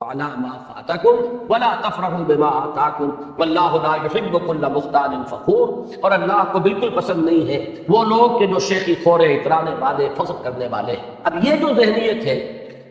علی ما فاتکم ولا تفرحوا بما آتاکم واللہ لا یحب کل مختال فخور۔ اور اللہ کو بالکل پسند نہیں ہے وہ لوگ کہ جو شیخی خورے، اترانے والے، فخر کرنے والے۔ اب یہ جو ذہنیت ہے،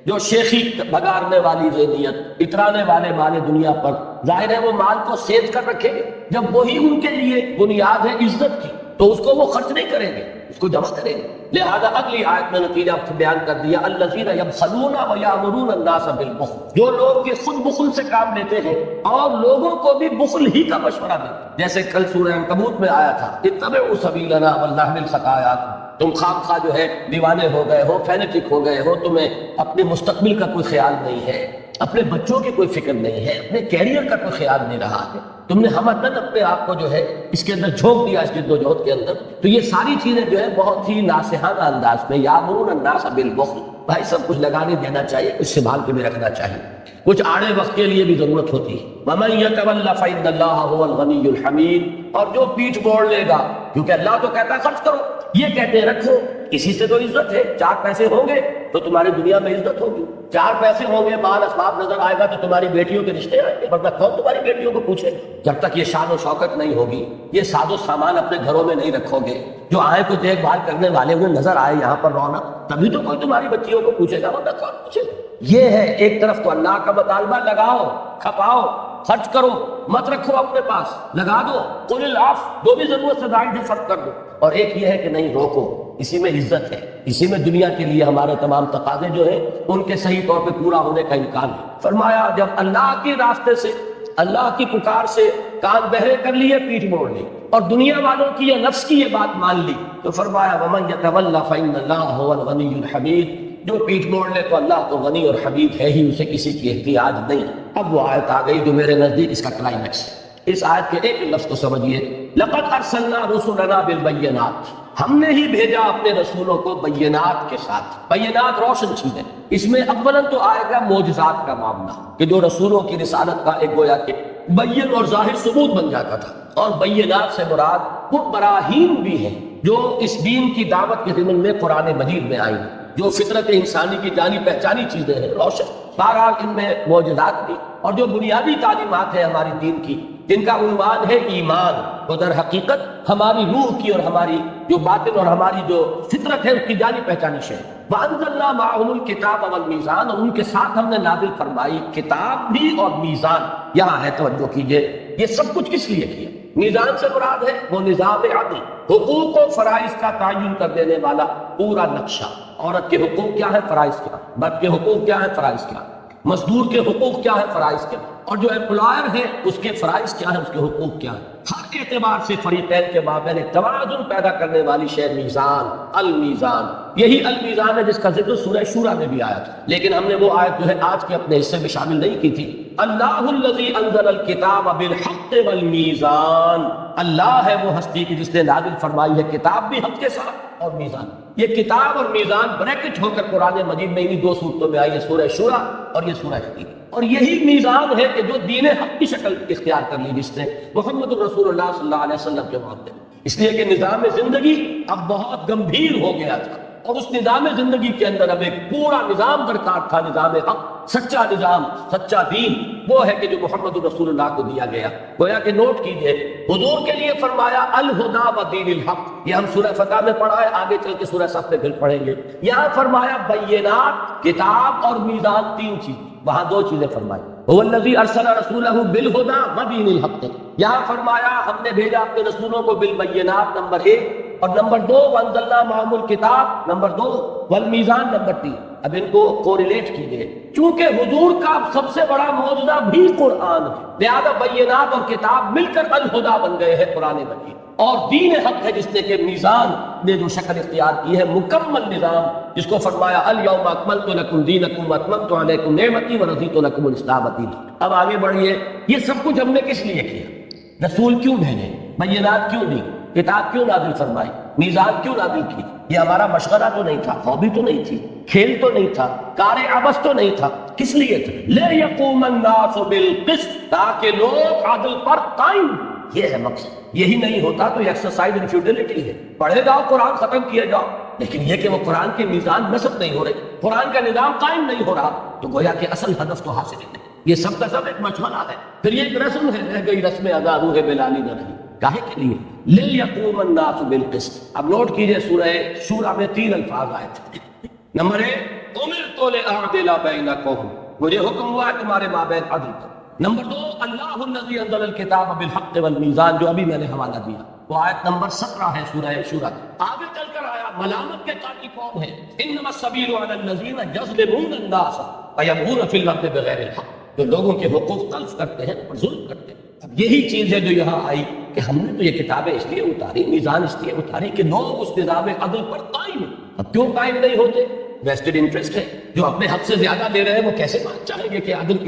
جو شیخی بگارنے والی ذہنیت، اترانے والے مال دنیا پر، ظاہر ہے وہ مال کو سیج کر رکھیں گے۔ جب وہی ان کے لیے بنیاد ہے عزت کی تو اس کو وہ خرچ نہیں کریں گے، اس کو جمع کریں گے۔ لہذا اگلی آیت میں نتیجہ بیان کر دیا، الذین یبخلون ویامرون الناس بالبخل، جو لوگ کہ خود بخل سے کام لیتے ہیں اور لوگوں کو بھی بخل ہی کا مشورہ دیتے ہیں۔ جیسے کل سورہ عنکبوت میں آیا تھا، اتبعوا سبیلنا ولنحمل خطایاکم، تم خام خواہ جو ہے دیوانے ہو گئے ہو، فینیٹک ہو گئے ہو، تمہیں اپنے مستقبل کا کوئی خیال نہیں ہے، اپنے بچوں کی کوئی فکر نہیں ہے، اپنے کیریئر کا کوئی خیال نہیں رہا ہے، تم نے ہمدن اپنے آپ کو جو ہے اس کے اندر جھونک دیا، اس جد و جہد کے اندر۔ تو یہ ساری چیزیں جو ہے بہت ہی ناصحانہ انداز میں، یامرون الناس بالبخل، بھائی سب کچھ لگانے دینا چاہیے، کچھ سنبھال کے بھی رکھنا چاہیے، کچھ آڑے وقت کے لیے بھی ضرورت ہوتی ہے۔ وَمَن يَتَوَلَّ فَإِنَّ اللَّهَ هُوَ الْغَنِيُّ الْحَمِيدُ، اور جو پیٹھ موڑ لے گا، کیونکہ اللہ تو کہتا ہے خرچ کرو، یہ کہتے ہیں رکھو، اسی سے تو عزت ہے۔ چار پیسے ہوں گے تو تمہاری دنیا میں عزت ہوگی، چار پیسے ہوں گے، مال اسباب نظر آئے گا تو تمہاری بیٹیوں کے رشتے آئیں گے، ورنہ کون تمہاری بیٹیوں کو پوچھے گا؟ جب تک یہ شان و شوکت نہیں ہوگی، یہ ساز و سامان اپنے گھروں میں نہیں رکھو گے، جو آئے کو دیکھ بھال کرنے والے انہیں نظر آئے یہاں پر رونق، تبھی تو کوئی تمہاری بچیوں کو پوچھے گا، ورنہ کون پوچھے گا؟ یہ ہے ایک طرف تو اللہ کا مطالبہ، لگاؤ، کھپاؤ، خرچ کرو، مت رکھو اپنے پاس، لگا دو، قل العفو، جو بھی ضرورت سے زائد ہے خرچ کر دو۔ اور ایک یہ ہے کہ نہیں، روکو، اسی میں عزت ہے، اسی میں دنیا کے لیے ہمارے تمام تقاضے جو ہیں ان کے صحیح طور پہ پورا ہونے کا امکان ہے۔ فرمایا جب اللہ کے راستے سے، اللہ کی پکار سے کان بہرے کر لیے، پیٹھ موڑ لی، اور دنیا والوں کی یا نفس کی یہ بات مان لی، تو فرمایا وَمَن يَتَوَلَّ فَإِنَّ اللَّهَ هُوَ الْغَنِيُّ الْحَمِيدُ، جو پیٹھ موڑ لے تو اللہ تو غنی اور حمید ہے ہی، اسے کسی کی احتیاج نہیں۔ اب وہ آیت آ گئی جو میرے نزدیک اس کا کلائمیکس ہے۔ اس آیت کے ایک لفظ کو سمجھیے، لَقَدْ أَرْسَلْنَا رُسُلَنَا بِالْبَيِّنَاتِ، ہم نے ہی بھیجا اپنے رسولوں کو بینات کے ساتھ۔ بینات روشن چیزیں، اس میں اولاً تو آئے گا معجزات کا معاملہ، کہ جو رسولوں کی رسالت کا ایک گویا کہ بین اور ظاہر ثبوت بن جاتا تھا، اور بینات سے مراد وہ براہین بھی ہیں جو اس دین کی دعوت کے ضمن میں قرآن مجید میں آئی، جو فطرت انسانی کی جانی پہچانی چیزیں ہیں، روشن۔ بہرحال ان میں معجزات بھی، اور جو بنیادی تعلیمات ہیں ہماری دین کی، جن کا عنوان ہے ایمان، وہ در حقیقت ہماری روح کی اور ہماری جو باطن اور ہماری جو فطرت ہے اس کی جانی پہچانی شے۔ وَأَنزَلْنَا مَعَهُمُ الْكِتَابَ وَالْمِيزَانَ، اور ان کے ساتھ ہم نے نازل فرمائی کتاب بھی اور میزان۔ یہاں ہے، توجہ کیجئے، یہ سب کچھ کس لیے کیا؟ میزان سے مراد ہے وہ نظام عدل، حقوق و فرائض کا تعین کر دینے والا پورا نقشہ۔ عورت کے حقوق کیا ہے، فرائض کیا، مرد کے حقوق کیا ہے، فرائض کیا، مزدور کے حقوق کیا ہے، فرائض کیا، اور جو امپلائر ہے اس کے فرائض کیا ہے، اس کے حقوق کیا ہے۔ ہر اعتبار سے فریقین کے مابین توازن پیدا کرنے والی شے میزان، المیزان۔ یہی المیزان ہے جس کا ذکر سورہ شورى میں بھی آیا تھا، لیکن ہم نے وہ آیت جو ہے آج کے اپنے حصے میں شامل نہیں کی تھی۔ اللہ الذی انزل الکتاب بالحق والمیزان، اللہ ہے وہ ہستی کی جس نے نازل فرمائی ہے کتاب بھی حق کے ساتھ اور میزان۔ یہ کتاب اور میزان بریکٹ ہو کر قرآن مجید میں انہی دو صورتوں میں آئی ہے، سورہ شورى اور یہ سورہ حدید۔ اور یہی میزان ہے کہ جو دین حق کی شکل اختیار کر لی جس نے محمد الرسول اللہ صلی اللہ علیہ وسلم کے معاملے میں، اس لیے کہ نظام زندگی اب بہت گمبھیر ہو گیا تھا، اور اس نظام زندگی کے اندر اب ایک پورا نظام درکار تھا، نظام حق، سچا نظام، سچا دین، وہ ہے کہ جو محمد الرسول اللہ کو دیا گیا۔ گویا کہ نوٹ کیجئے، حضور کے لیے فرمایا الہدی و دین الحق، یہ ہم سورہ فتح میں پڑھا ہے، آگے چل کے سورہ صف میں پھر پڑھیں گے۔ یہاں فرمایا بینات، کتاب اور میزان، تین چیز، وہاں دو چیزیں فرمائی، هو الذی ارسل رسولہ بالہدی و دین الحق۔ یہاں فرمایا ہم نے بھیجا اپنے رسولوں کو بالبینات، نمبر ایک، اور نمبر دو وانزلنا معہم الکتاب، نمبر دو، والمیزان، نمبر تین۔ اب ان کو کوریلیٹ کیجئے، چونکہ حضور کا سب سے بڑا معجزہ بھی قرآن ہے، لہذا بینات اور کتاب مل کر الہدی بن گئے ہیں قرآن مجید، اور دین حق ہے جس نے کہ میزان نے جو شکل اختیار کی ہے، مکمل نظام، جس کو فرمایا الیوم اکملت لکم دینکم واتممت علیکم نعمتی ورضیت لکم الاسلام دینا۔ اب آگے بڑھیے، یہ سب کچھ ہم نے کس لیے کیا؟ رسول کیوں بھیجے، بینات کیوں دی، کتاب کیوں نازل فرمائی، میزان کیوں نازل کی؟ یہ ہمارا مشغلہ تو نہیں تھا، ہابی تو نہیں تھی، کھیل تو نہیں تھا، کار عبث تو نہیں تھا، کس لیے تھا؟ لِيَقُومَ النَّاسُ بِالْقِسْطِ، تاکہ لوگ عدل پر قائم، یہ ہے مقصد۔ یہی نہیں ہوتا تو یہ ایکسرسائز ان فیوڈیلٹی ہے، پڑھے جاؤ قرآن ختم کیے جاؤ، لیکن یہ کہ وہ قرآن کے میزان نصب نہیں ہو رہے، قرآن کا نظام قائم نہیں ہو رہا، تو گویا کہ اصل ہدف تو حاصل نہیں۔ یہ سب کا سب ایک مشورہ ہے. پھر یہ ایک رسم ہے، رہ گئی رسم ادا روح بلالی نہ رہی. کاہے کے لیے؟ لِيَقُومَ النَّاسُ بِالْقِسْطِ. اب نوٹ کیجئے سورہ شورى میں 3 الفاظ آئے تھے. نمبر 1 أُمِرْتُ لِأَعْدِلَ بَيْنَكُمْ، مجھے حکم ہوا ہے تمہارے مابین عدل کرو. نمبر 2 اللہ الذی انزل الکتاب بالحق والمیزان، جو ابھی میں نے حوالہ دیا، وہ آیت نمبر 17 ہے سورہ شورى. آگے چل کر آیا ملامت کے قائل کون ہے؟ انما السبیل علی الذین یظلمون الناس ویبغون فی الارض بغیر الحق، جو لوگوں کے حقوق تلف کرتے ہیں اور ظلم کرتے ہیں. اب یہی چیز ہے جو یہاں آئی کہ ہم نے تو یہ کتابیں اس لیے اتاری، میزان اس لیے اتاری کہ لوگ اس نظام عدل پر قائم ہیں. اب کیوں قائم نہیں ہوتے؟ ویسٹڈ انٹرسٹ ہے. جو اپنے حق سے زیادہ لے رہے ہیں وہ کیسے چاہیں گے کہ عدل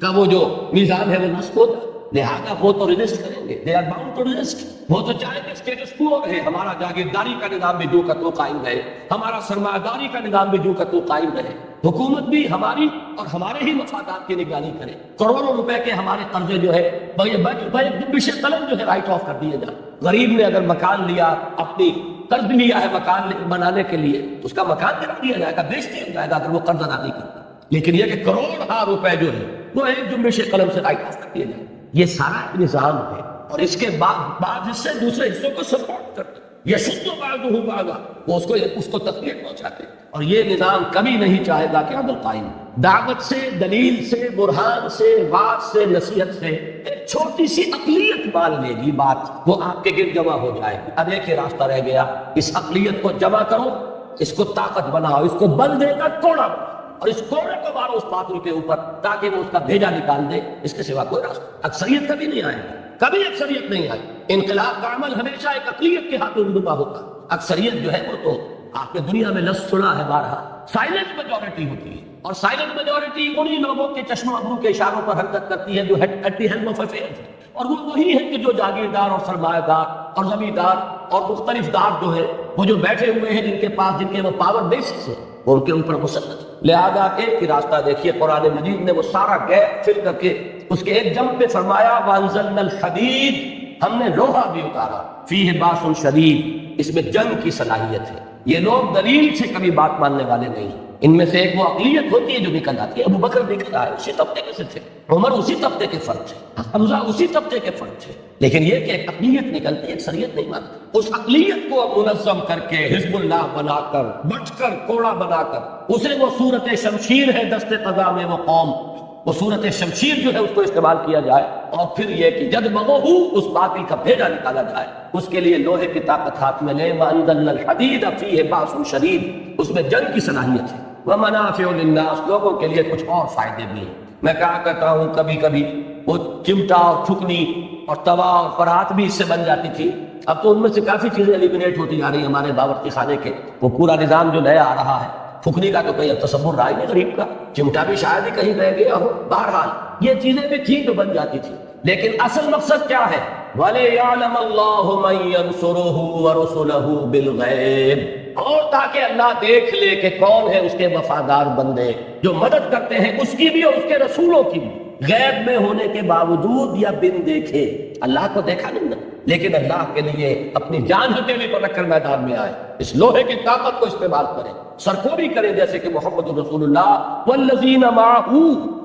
کا وہ جو میزان ہے وہ نصب ہوتا. لہذا وہ تو ریزسٹ کریں گے. They are bound to resist. وہ تو چاہیں گے اسٹیٹس کو رہے، ہمارا جاگیرداری کا نظام بھی جو کا تو قائم رہے، ہمارا سرمایہ داری کا نظام بھی جو کا تو قائم رہے، حکومت بھی ہماری اور ہمارے ہی مفادات کی نگرانی کرے. کروڑوں روپے کے ہمارے قرضے جو ہے جنبش قلم جو ہے رائٹ آف کر دیے جائیں. غریب نے اگر مکان لیا، اپنی قرض لیا ہے مکان بنانے کے لیے، اس کا مکان گرا دیا جائے گا، بیچ دیا جائے گا اگر وہ قرض ادا نہیں کرتا. لیکن یہ کہ کروڑ روپے جو ہے وہ ایک جنبش قلم سے رائٹ آف کر دیے جائیں. یہ سارا ایک نظام ہے، اور اس کے بعد حصے دوسرے حصوں کو سپورٹ کرتے ہیں. یشد بعضہ بعضا، وہ اس کو تکلیف پہنچاتے ہیں. اور یہ نظام کبھی نہیں چاہے گا کہ عدل قائم. دعوت سے، دلیل سے، برہان سے، بات سے، نصیحت سے ایک چھوٹی سی اقلیت مان لے گی بات، وہ آپ کے گرد جمع ہو جائے گی. اب ایک ہی راستہ رہ گیا، اس اقلیت کو جمع کرو، اس کو طاقت بناؤ، اس کو بل دے کر کوڑا بناؤ، اور اس کوڑے کو مارو اس باطل کے اوپر تاکہ وہ اس کا بھیجا نکال دے. اس کے سوا کوئی راستہ. اکثریت کبھی نہیں آئے گی، کبھی اکثریت نہیں آئی. انقلاب کا عمل ہمیشہ ایک اقلیت کے ہاتھوں رونما ہوتا. اکثریت جو ہے وہ تو آپ نے دنیا میں لفظ سنا ہے بارہا، سائلنٹ میجورٹی ہوتی ہے. اور سائلنٹ میجورٹی انہی لوگوں کے چشم و ابرو کے اشاروں پر حرکت کرتی ہے جو at the helm of affairs ہے. اور وہ وہی ہے کہ جو جاگیردار اور سرمایہ دار اور زمیندار اور مختلف دار جو ہے وہ جو بیٹھے ہوئے ہیں، جن کے پاس جن کے وہ پاور بیسز ہیں، وہ ان کے اوپر مسلط. لہذا ایک ہی راستہ دیکھیے، قرآن مجید نے وہ سارا گیپ فل کر کے اس کے ایک جمپ پہ فرمایا وَأَنزَلْنَا الْحَدِيدَ، ہم نے لوہا بھی اتارا، فِيهِ بَأْسٌ شَدِيدٌ، اس میں جنگ کی صلاحیت ہے. یہ لوگ دلیل سے کبھی بات ماننے والے نہیں. ان میں سے ایک وہ اقلیت ہوتی ہے جو نکل آتی ہے. ابو بکر نکل آئے، اسی طبقے میں سے تھے. عمر اسی طبقے کے فرد تھے. حمزہ اسی طبقے کے فرد تھے. لیکن یہ کہ ایک اقلیت نکلتی ہے، اکثریت نہیں مانتی. اس اقلیت کو منظم کر کے حزب اللہ بنا کر، بٹ کر، کوڑا بنا کر، اسے وہ صورت شمشیر ہے دست قضا میں وہ قوم، وہ صورت شمشیر جو ہے اس کو استعمال کیا جائے. اور پھر یہ کہ جد مغو اس باطل کا بھیجا نکالا جائے. اس کے لیے لوہے کی طاقت ہاتھ میں لے. وَأَنزَلْنَا الْحَدِيدَ فِيهِ بَأْسٌ شَدِيدٌ، اس میں جنگ کی صلاحیت ہے. وَمَنَافِعُ لِلنَّاسِ، لوگوں کے لیے کچھ اور فائدے بھی ہیں. میں کہا کرتا ہوں کبھی کبھی وہ چمٹا اور ٹھکنی اور توا اور پرات بھی اس سے بن جاتی تھی. اب تو ان میں سے کافی چیزیں ایلیمنیٹ ہوتی جا رہی ہیں ہمارے باورچی خانے کے. وہ پورا نظام جو نیا آ رہا ہے، ٹھکنی کا تو کوئی اب تصور رہا ہی نہیں غریب کا، چمٹا بھی شاید ہی کہیں رہ گیا ہو. بہرحال یہ چیزیں بھی تھیں جو بن جاتی تھی. لیکن اصل مقصد کیا ہے؟ وَلِيَعْلَمَ اللَّهُ مَن يَنصُرُهُ وَرُسُلَهُ بِالْغَيْبِ، اور تاکہ اللہ دیکھ لے کہ کون ہے اس کے وفادار بندے جو مدد کرتے ہیں اس کی بھی اور اس کے رسولوں کی بھی، غیب میں ہونے کے باوجود یا بن دیکھے. اللہ کو دیکھا نہیں نا، لیکن اللہ کے لیے اپنی جان ہتھیلی پر رکھ کر میدان میں آئے، اس لوہے کی طاقت کو استعمال کریں، سرکوبی کریں، جیسے کہ محمد رسول اللہ والذین معہ،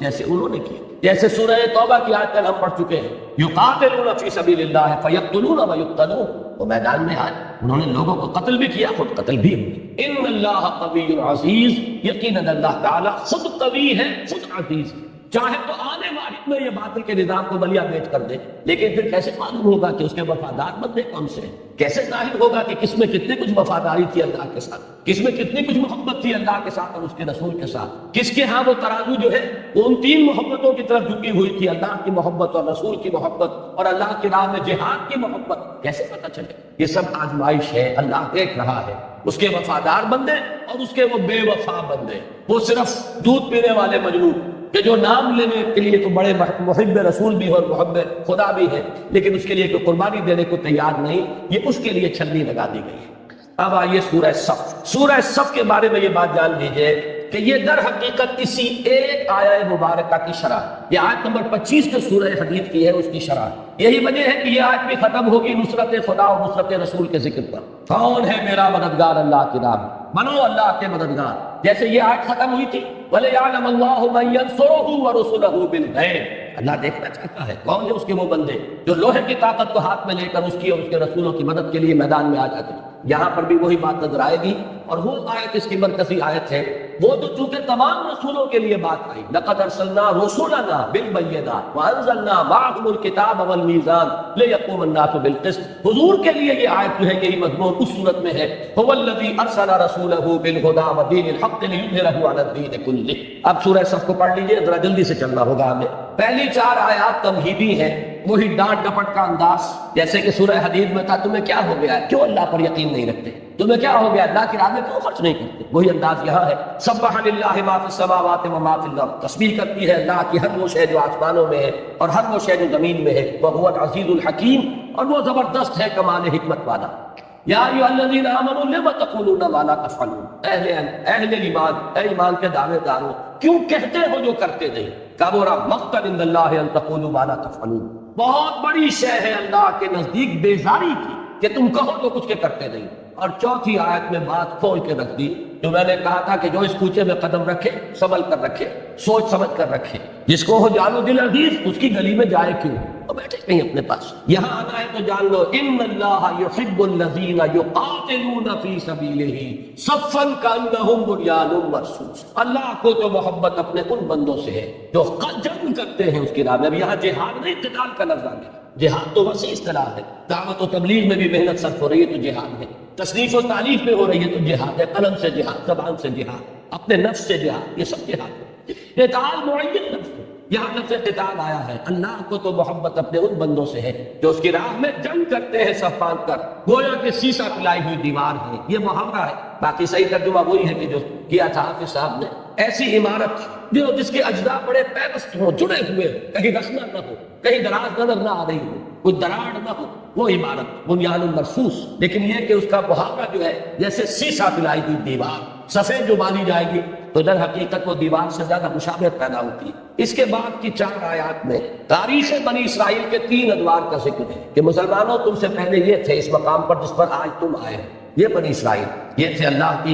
جیسے انہوں نے کیا. جیسے سورہ توبہ کی آیت کل ہم پڑھ چکے ہیں، یقاتلون فی سبیل اللہ فیقتلون ویقتلون، وہ میدان میں آئے، انہوں نے لوگوں کو قتل بھی کیا، خود قتل بھی ہوئے. ان اللہ قوی عزیز، یقیناً اللہ تعالیٰ خود قوی ہے، خود عزیز ہے. چاہے تو آنے واحد میں یہ باطل کے نظام کو بلیا بیچ کر دے، لیکن پھر کیسے معلوم ہوگا کہ اس کے وفادار بندے کون سے ہیں؟ کیسے ظاہر ہوگا کہ کس میں کتنی کچھ وفاداری تھی اللہ کے ساتھ، کس میں کتنی کچھ محبت تھی اللہ کے ساتھ اور اس کے رسول کے ساتھ، کس کے ہاں وہ ترازو جو ہے وہ ان تین محبتوں کی طرف جھکی ہوئی تھی، اللہ کی محبت اور رسول کی محبت اور اللہ کی راہ میں جہاد کی محبت. کیسے پتہ چلے؟ یہ سب آزمائش ہے، اللہ دیکھ رہا ہے. اس کے وفادار بندے اور اس کے وہ بے وفا بندے، وہ صرف دودھ پینے والے مجنون کہ جو نام لینے کے لیے تو بڑے محب رسول بھی اور محب خدا بھی ہے، لیکن اس کے لیے کوئی قربانی دینے کو تیار نہیں، یہ اس کے لیے چھلنی لگا دی گئی ہے. اب آئیے سورہ صف. سورہ صف کے بارے میں یہ بات جان لیجئے کہ یہ در حقیقت اسی ایک آیہ مبارکہ کی شرح، یہ آیت نمبر 25 جو سورہ حدید کی ہے اس کی شرح. یہی وجہ ہے کہ یہ آیت بھی ختم ہوگی نصرت خدا اور نصرت رسول کے ذکر پر. کون ہے میرا مددگار؟ اللہ کی راہ میں بنو اللہ کے مددگار. جیسے یہ آیت ختم ہوئی تھی وَلِيَعْلَمَ اللَّهُ مَن يَنصُرُهُ وَرُسُلَهُ بِالْغَيْبِ، اللہ دیکھنا چاہتا ہے کون ہے اس کے وہ بندے جو لوہے کی طاقت کو ہاتھ میں لے کر اس کی اور اس کے رسولوں کی مدد کے لیے میدان میں آ جاتے ہیں۔ یہاں پر بھی وہی بات نظر آئے گی، اور وہ آیت اس کی مرکزی آیت ہے، وہ تو چونکہ تمام رسولوں کے لیے بات آئی، لَقَدْ أَرْسَلْنَا رُسُلَنَا بِالْبَيِّنَاتِ وَأَنزَلْنَا مَعَهُمُ الْكِتَابَ وَالْمِيزَانَ لِيَقُومَ النَّاسُ بِالْقِسْطِ، حضور کے لیے یہ آیت جو ہے یہی مضمون اس صورت میں ہے، هُوَ الَّذِي أَرْسَلَ رَسُولَهُ بِالْهُدَىٰ وَدِينِ الْحَقِّ لِيُظْهِرَهُ عَلَى الدِّينِ كُلِّهِ۔ اب سورہ صف کو پڑھ لیجئے، ذرا جلدی سے چلنا ہوگا ہمیں۔ پہلی 4 آیات تمہیدی ہیں، وہی ڈانٹ ڈپٹ کا انداز، جیسے کہ سورہ حدید میں تھا تمہیں کیا ہو گیا ہے، کیوں اللہ پر یقین نہیں رکھتے، تمہیں کیا ہو گیا اللہ کی راہ میں کیوں خرچ نہیں کرتے، وہی انداز یہاں ہے۔ سبح للہ ما فی السماوات و ما فی الارض، تسبیح کرتی ہے اللہ کی ہر وہ شے جو آسمانوں میں ہے اور ہر وہ شے جو زمین میں ہے، وہو العزیز الحکیم، اور وہ زبردست ہے کمال حکمت والا۔ یا ایھا الذین آمنوا لم تقولون ما لا تفعلون، اہل ایمان، اے ایمان کے دعوے داروں، کیوں کہتے ہو جو کرتے نہیں؟ کبر مقتا عند اللہ ان تقولوا ما لا تفعلون، بہت بڑی شے ہے اللہ کے نزدیک بیزاری کی کہ تم کہو تو کچھ کے کرتے نہیں۔ اور چوتھی آیت میں بات کھول کے رکھ دی، جو میں نے کہا تھا کہ جو اس کوچے میں قدم رکھے سنبھل کر رکھے، سوچ سمجھ کر رکھے، جس کو ہو جانو دل عزیز اس کی گلی میں جائے کیوں، وہ بیٹھے کہیں اپنے پاس، یہاں آنا ہے تو جان لو ان اللہ یحب الذین یقاتلون فی سبیلہ صفا کانہم بنیان مرصوص، اللہ کو تو محبت اپنے ان بندوں سے ہے جو جنگ کرتے ہیں اس کی راہ میں۔ اب یہاں جہاد نہیں، قتال کا لفظ آ گیا، جہاد تو وسیع اصطلاح ہے، دعوت و تبلیغ میں بھی محنت صرف ہو رہی ہے تو جہاد ہے، تصنیف و تعلیف میں ہو رہی ہے تو جہاد ہے، قلم سے جہاد، زبان سے جہاد، اپنے نفس سے جہاد، یہ سب جہاد ہے۔ قتال معین لفظ ہے، یہاں لفظ قتال آیا ہے، اللہ کو تو محبت اپنے ان بندوں سے ہے جو اس کی راہ میں جنگ کرتے ہیں صف باندھ کر، گویا کہ سیسا پلائی ہوئی دیوار ہے، یہ محاورہ ہے، باقی صحیح ترجمہ وہی ہے کہ جو کیا تھا حافظ صاحب نے، ایسی عمارت جو جس کے اجزاء بڑے پیوست ہوں، جڑے ہوئے، کہیں رخنا نہ ہو، کہیں دراز نظر نہ آ رہی ہو، کوئی دراڑ نہ ہو، وہ عمارت بنیان مرصوص، لیکن یہ کہ اس کا محاورہ جو ہے جیسے سیسا پلائی ہوئی دیوار، سفید جو مانی جائے گی تو در حقیقت وہ دیوار سے زیادہ مشابہت پیدا ہوتی ہے۔ اس کے بعد کی 4 آیات میں تاریخ بنی اسرائیل کے 3 ادوار کا ذکر ہے کہ مسلمانوں تم سے پہلے یہ تھے اس مقام پر جس پر آج تم آئے ہیں، یہ بنی اسرائیل، یہ تھے اللہ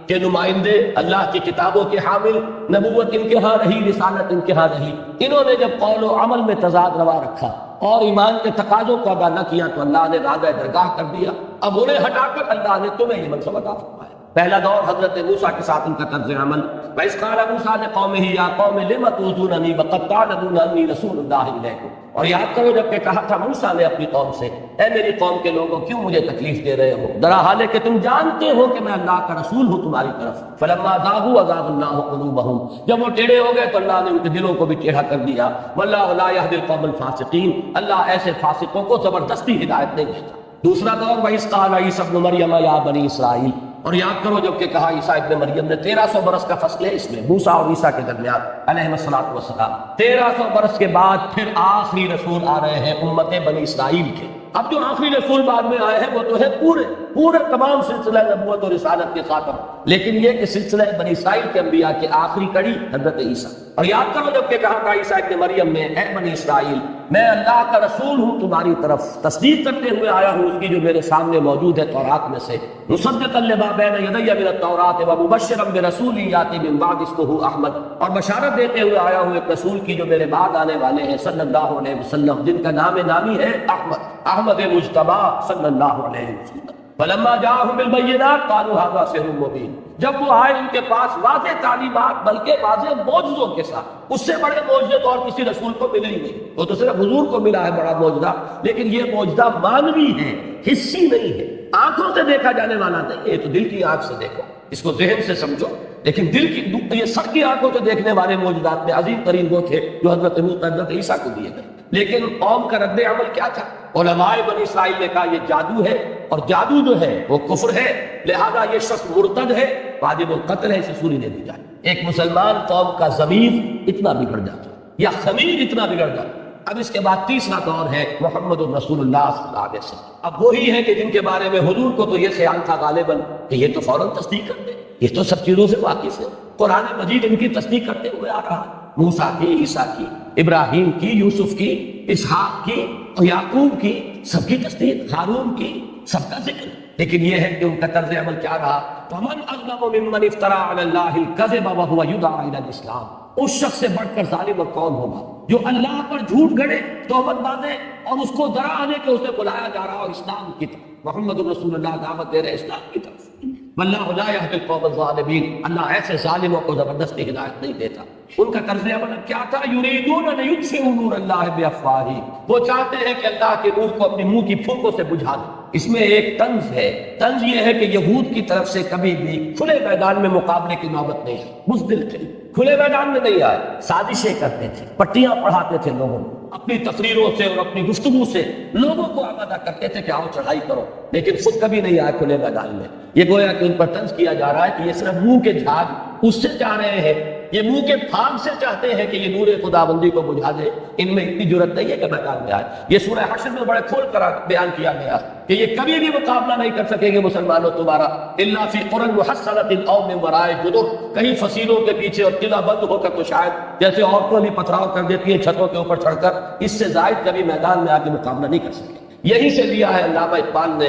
کے نمائندے، اللہ کی کتابوں کے حامل، نبوت ان کے ہاں رہی، رسالت ان کے ہاں رہی، انہوں نے جب قول و عمل میں تضاد روا رکھا اور ایمان کے تقاضوں کو ادا نہ کیا تو اللہ نے راغ درگاہ کر دیا، اب انہیں ہٹا کر اللہ نے تمہیں یہ منصب عطا فرمایا۔ پہلا دور حضرت موسیٰ کے ساتھ ان کا طرز عمل، وَإِذْ قَالَ مُوسَىٰ لِقَوْمِهِ يَا قَوْمِ لِمَ تُؤْذُونَنِي وَقَدْ تَعْلَمُونَ أَنِّي رَسُولُ اللَّهِ إِلَيْكُمْ، اور یاد کرو جب کہ کہا تھا موسیٰ نے اپنی قوم سے، اے میری قوم کے لوگوں کیوں مجھے تکلیف دے رہے ہو، درا حال ہے کہ تم جانتے ہو کہ میں اللہ کا رسول ہوں تمہاری طرف۔ فَلَمَّا زَاغُوا أَزَاغَ اللَّهُ قُلُوبَهُم، جب وہ ٹیڑھے ہو گئے تو اللہ نے ان کے دلوں کو بھی ٹیڑھا کر دیا، وَاللَّهُ لَا يَهْدِي الْقَوْمَ الْفَاسِقِينَ، اللہ ایسے فاسقوں کو زبردستی ہدایت نہیں دیتا۔ دوسرا دور وَإِذْ قَالَ عِيسَىٰ ابْنُ مَرْيَمَ يَا بَنِي إِسْرَائِیل، اور یاد کرو جب کہ کہا عیسیٰ ابن مریم نے، 1300 برس کا فصل ہے اس میں موسیٰ اور عیسیٰ کے درمیان علیہ الصلوۃ والسلام، 1300 برس کے بعد پھر آخری رسول آ رہے ہیں امت بنی اسرائیل کے۔ اب جو آخری رسول بعد میں آئے ہیں وہ تو ہے پورے تمام سلسلہ نبوت اور رسالت کے خاتم، لیکن یہ کہ سلسلہ بنی اسرائیل کے انبیاء کی آخری کڑی حضرت عیسیٰ۔ اور یاد کرو جب کہ کہا تھا عیسیٰ ابن مریم نے، اے بنی اسرائیل میں اللہ کا رسول ہوں تمہاری طرف، تصدیق کرتے ہوئے آیا ہوں اس کی جو میرے سامنے موجود ہے تورات میں سے، مصدقا لما بین یدی من التوراۃ ومبشرا برسول یاتی من بعد اسمہ احمد، اور بشارت دیتے ہوئے آیا ہوں ایک رسول کی جو میرے بعد آنے والے ہیں صلی اللہ علیہ وسلم، جن کا نام نامی ہے احمد مجتبی صلی اللہ علیہ وسلم۔ فلما جاءهم بالبينات قالوا هذا سحر مبين، جب وہ آئے ان کے پاس واضح تعلیمات بلکہ واضح معجزوں کے ساتھ، اس سے بڑے معجزے تو اور کسی رسول کو ملے ہی نہیں، وہ تو صرف حضور کو ملا ہے بڑا معجزہ، لیکن یہ معجزہ مانوی ہے، حسی نہیں ہے، آنکھوں سے دیکھا جانے والا نہیں ہے، تو دل کی آنکھ سے دیکھو، اس کو ذہن سے سمجھو، لیکن دل کی، یہ سر کی آنکھوں سے دیکھنے والے معجزات میں عظیم ترین وہ تھے جو حضرت عیسیٰ کو دیے گئے۔ لیکن قوم کا رد عمل کیا تھا؟ علماء بنی اسرائیل نے کہا یہ جادو ہے، اور جادو جو ہے وہ کفر ہے، لہذا یہ شخص مرتد ہے، واجب القتل ہے، اسے سولی دے دی جائے۔ ایک مسلمان قوم کا ضمیر اتنا بگڑ جاتا یا خمیر اتنا بگڑ جاتا۔ اب اس کے بعد تیسرا دور ہے محمد الرسول اللہ صلی اللہ علیہ وسلم۔ اب وہی ہے کہ جن کے بارے میں حضور کو تو یہ خیال تھا غالباً کہ یہ تو فوراً تصدیق کر دے، یہ تو سب چیزوں سے واقف ہے، قرآن مجید ان کی تصدیق کرتے ہوئے آ رہا، موسیٰ کی، عیسیٰ کی، ابراہیم کی، یوسف کی، اسحاق کی اور یعقوب کی، سب کی تصدیق، ہارون کی، سب کا ذکر۔ لیکن یہ ہے کہ ان کا طرز عمل کیا رہا؟ فمن اظلم ممن افترى على الله الكذب وهو يدعى الى الاسلام، اس شخص سے بڑھ کر ظالم اور کون ہوگا جو اللہ پر جھوٹ گڑے، تہمت باندھے اور اس کو ڈرانے کہ اسے بلایا جا رہا ہو اسلام کی طرف، محمد رسول اللہ دعوت دے رہے اسلام کی طرف۔ واللہ لا يهدي القوم الظالمین، اللہ ایسے ظالموں کو زبردستی ہدایت نہیں دیتا۔ ان کا طرز عمل کیا تھا؟ یریدون ان یطفئوا نور اللہ بافواہہم، وہ چاہتے ہیں کہ اللہ کے نور کو اپنے منہ کی پھونکوں سے بجھا دیں۔ اس میں ایک طنز ہے، طنز یہ ہے کہ یہود کی طرف سے کبھی بھی کھلے میدان میں مقابلے کی نوبت نہیں ہے، بزدل تھے، کھلے میدان میں نہیں آئے، سازشیں کرتے تھے، پٹیاں پڑھاتے تھے لوگوں کو، اپنی تقریروں سے اور اپنی گفتگو سے لوگوں کو آمادہ کرتے تھے کہ آؤ چڑھائی کرو، لیکن خود کبھی نہیں آئے کھلے میدان میں۔ یہ گویا کہ ان پر طنز کیا جا رہا ہے کہ یہ صرف منہ کے جھاگ اس سے چاہ رہے ہیں، یہ منہ کے پھاگ سے چاہتے ہیں کہ یہ نور خداوندی کو بجھا دے، ان میں اتنی جرت نہیں ہے کہ میدان میں آئے۔ یہ سورہ حشر میں بڑے کھول کر بیان کیا گیا کہ یہ کبھی بھی مقابلہ نہیں کر سکیں گے مسلمانوں تمہارا، الا فی قرى محصنۃ او من وراء جدر، کہیں فصیلوں کے پیچھے اور قلعہ بند ہو کر تو شاید جیسے عورتوں بھی پتھراؤ کر دیتی ہیں چھتوں کے اوپر چڑھ کر، اس سے زائد کبھی میدان میں آ کے مقابلہ نہیں کر سکے۔ یہی سے لیا ہے علامہ اقبال نے،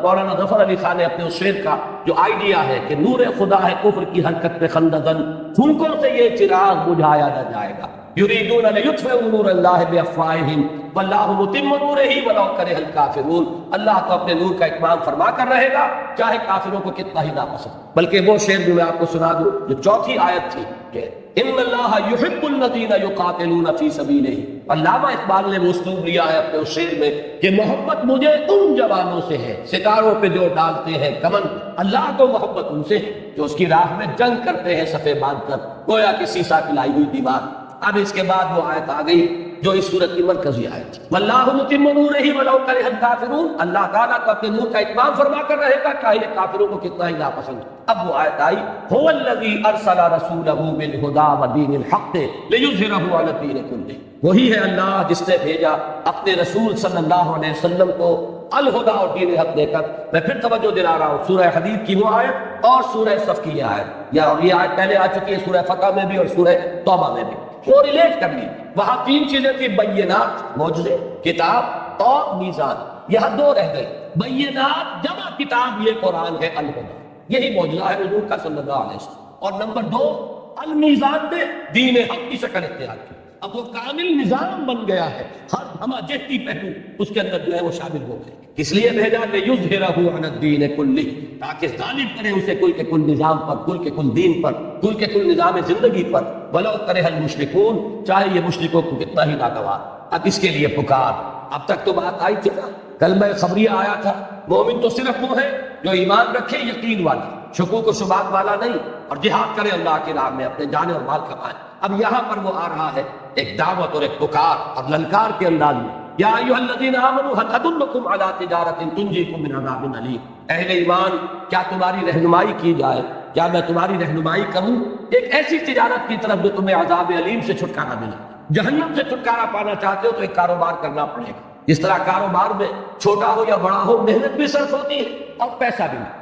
مولانا ظفر علی خان نے اپنے اس شعر کا جو آئیڈیا ہے کہ نور خدا ہے کفر کی حرکت پہ خندزن، پھونکوں سے یہ چراغ بجھایا نہ جائے گا۔ یریدون لیطفئوا نور اللہ بافواہہم واللہ متم نورہ ولو کرہ الکافرون، اللہ تو اپنے نور کا اتمام فرما کر رہے گا چاہے کافروں کو کتنا ہی ناپسند۔ بلکہ وہ شعر بھی میں آپ کو سنا دوں جو چوتھی آیت تھی کہ ان اللہ یحب الذین یقاتلون فی سبیلہ، علامہ اقبال نے وہ اسلوب لیا ہے اپنے اس شعر میں کہ محبت مجھے ان جوانوں سے ہے ستاروں پہ جو ڈالتے ہیں کمن، اللہ کو محبت ان سے ہے جو اس کی راہ میں جنگ کرتے ہیں صفے باندھ کر، گویا کہ سیسا پلائی ہوئی دیوار۔ اب اس کے بعد وہ آیت آ گئی جو اس صورت کی مرکزی آیت تھی، واللہ متم نورہ ولو کرہ الکافرون، اللہ تعالیٰ تو اپنے نور کا اتمام فرما کر رہے گا چاہے کافروں کو کتنا ہی ناپسند۔ اب وہ آیت آئی هو الذی ارسل رسولہ بالہدی ودین الحق لیظہرہ علی الدین کلہ، وہی ہے اللہ جس نے بھیجا اپنے رسول صلی اللہ علیہ وسلم کو الہدی اور دین حق دے کر۔ میں پھر توجہ دلا رہا ہوں سورہ حدید کی وہ آیت اور سورہ صف کی یہ آیت، یہ آیت پہلے آ چکی ہے سورہ فتح میں بھی اور سورہ توبہ میں بھی، وہ ریلیٹ کر لی۔ وہاں تین چیزیں تھی، بینات معجزے، کتاب اور میزان، یہاں دو رہ گئی، بینات جمع کتاب یہ قرآن ہے، الہدی یہی معجزہ ہے حضور کا صلی اللہ علیہ وسلم، اور نمبر دو المیزان میں دین حق کی شکل اختیار کی، اب وہ کامل نظام بن گیا ہے، ہر ہمہ جہتی پہلو اس کے اندر جو ہے وہ شامل ہو گئے۔ اس لیے بھیجا لیظہرہ علی الدین کلہ، تاکہ غالب کرے اسے کل کے کل نظام پر، کل کے کل دین پر، کل کے کل نظام زندگی پر، ولو کرہ المشرکون، چاہے یہ مشرکوں کو کتنا ہی ناگوار۔ اب اس کے لیے پکار، اب تک تو بات آئی تھی نا، کلمہ خبریہ آیا تھا، مومن تو صرف وہ ہے جو ایمان رکھے یقین والا، شکوک و شبہات والا نہیں، اور جہاد کرے اللہ کی راہ میں، اپنے جان اور مال کمائے۔ اب یہاں پر وہ آ رہا ہے ایک دعوت اور ایک پکار اور للکار کے انداز میں، یا ایھا الذین آمنوا هل ادلکم علی تجارۃ تنجیکم من عذاب علیم، اہل ایمان کیا تمہاری رہنمائی کی جائے، کیا میں تمہاری رہنمائی کروں ایک ایسی تجارت کی طرف جو تمہیں عذاب علیم سے چھٹکارا ملے۔ جہنم سے چھٹکارا پانا چاہتے ہو تو ایک کاروبار کرنا پڑے گا، جس طرح کاروبار میں چھوٹا ہو یا بڑا ہو محنت بھی صرف ہوتی ہے اور پیسہ بھی نہیں۔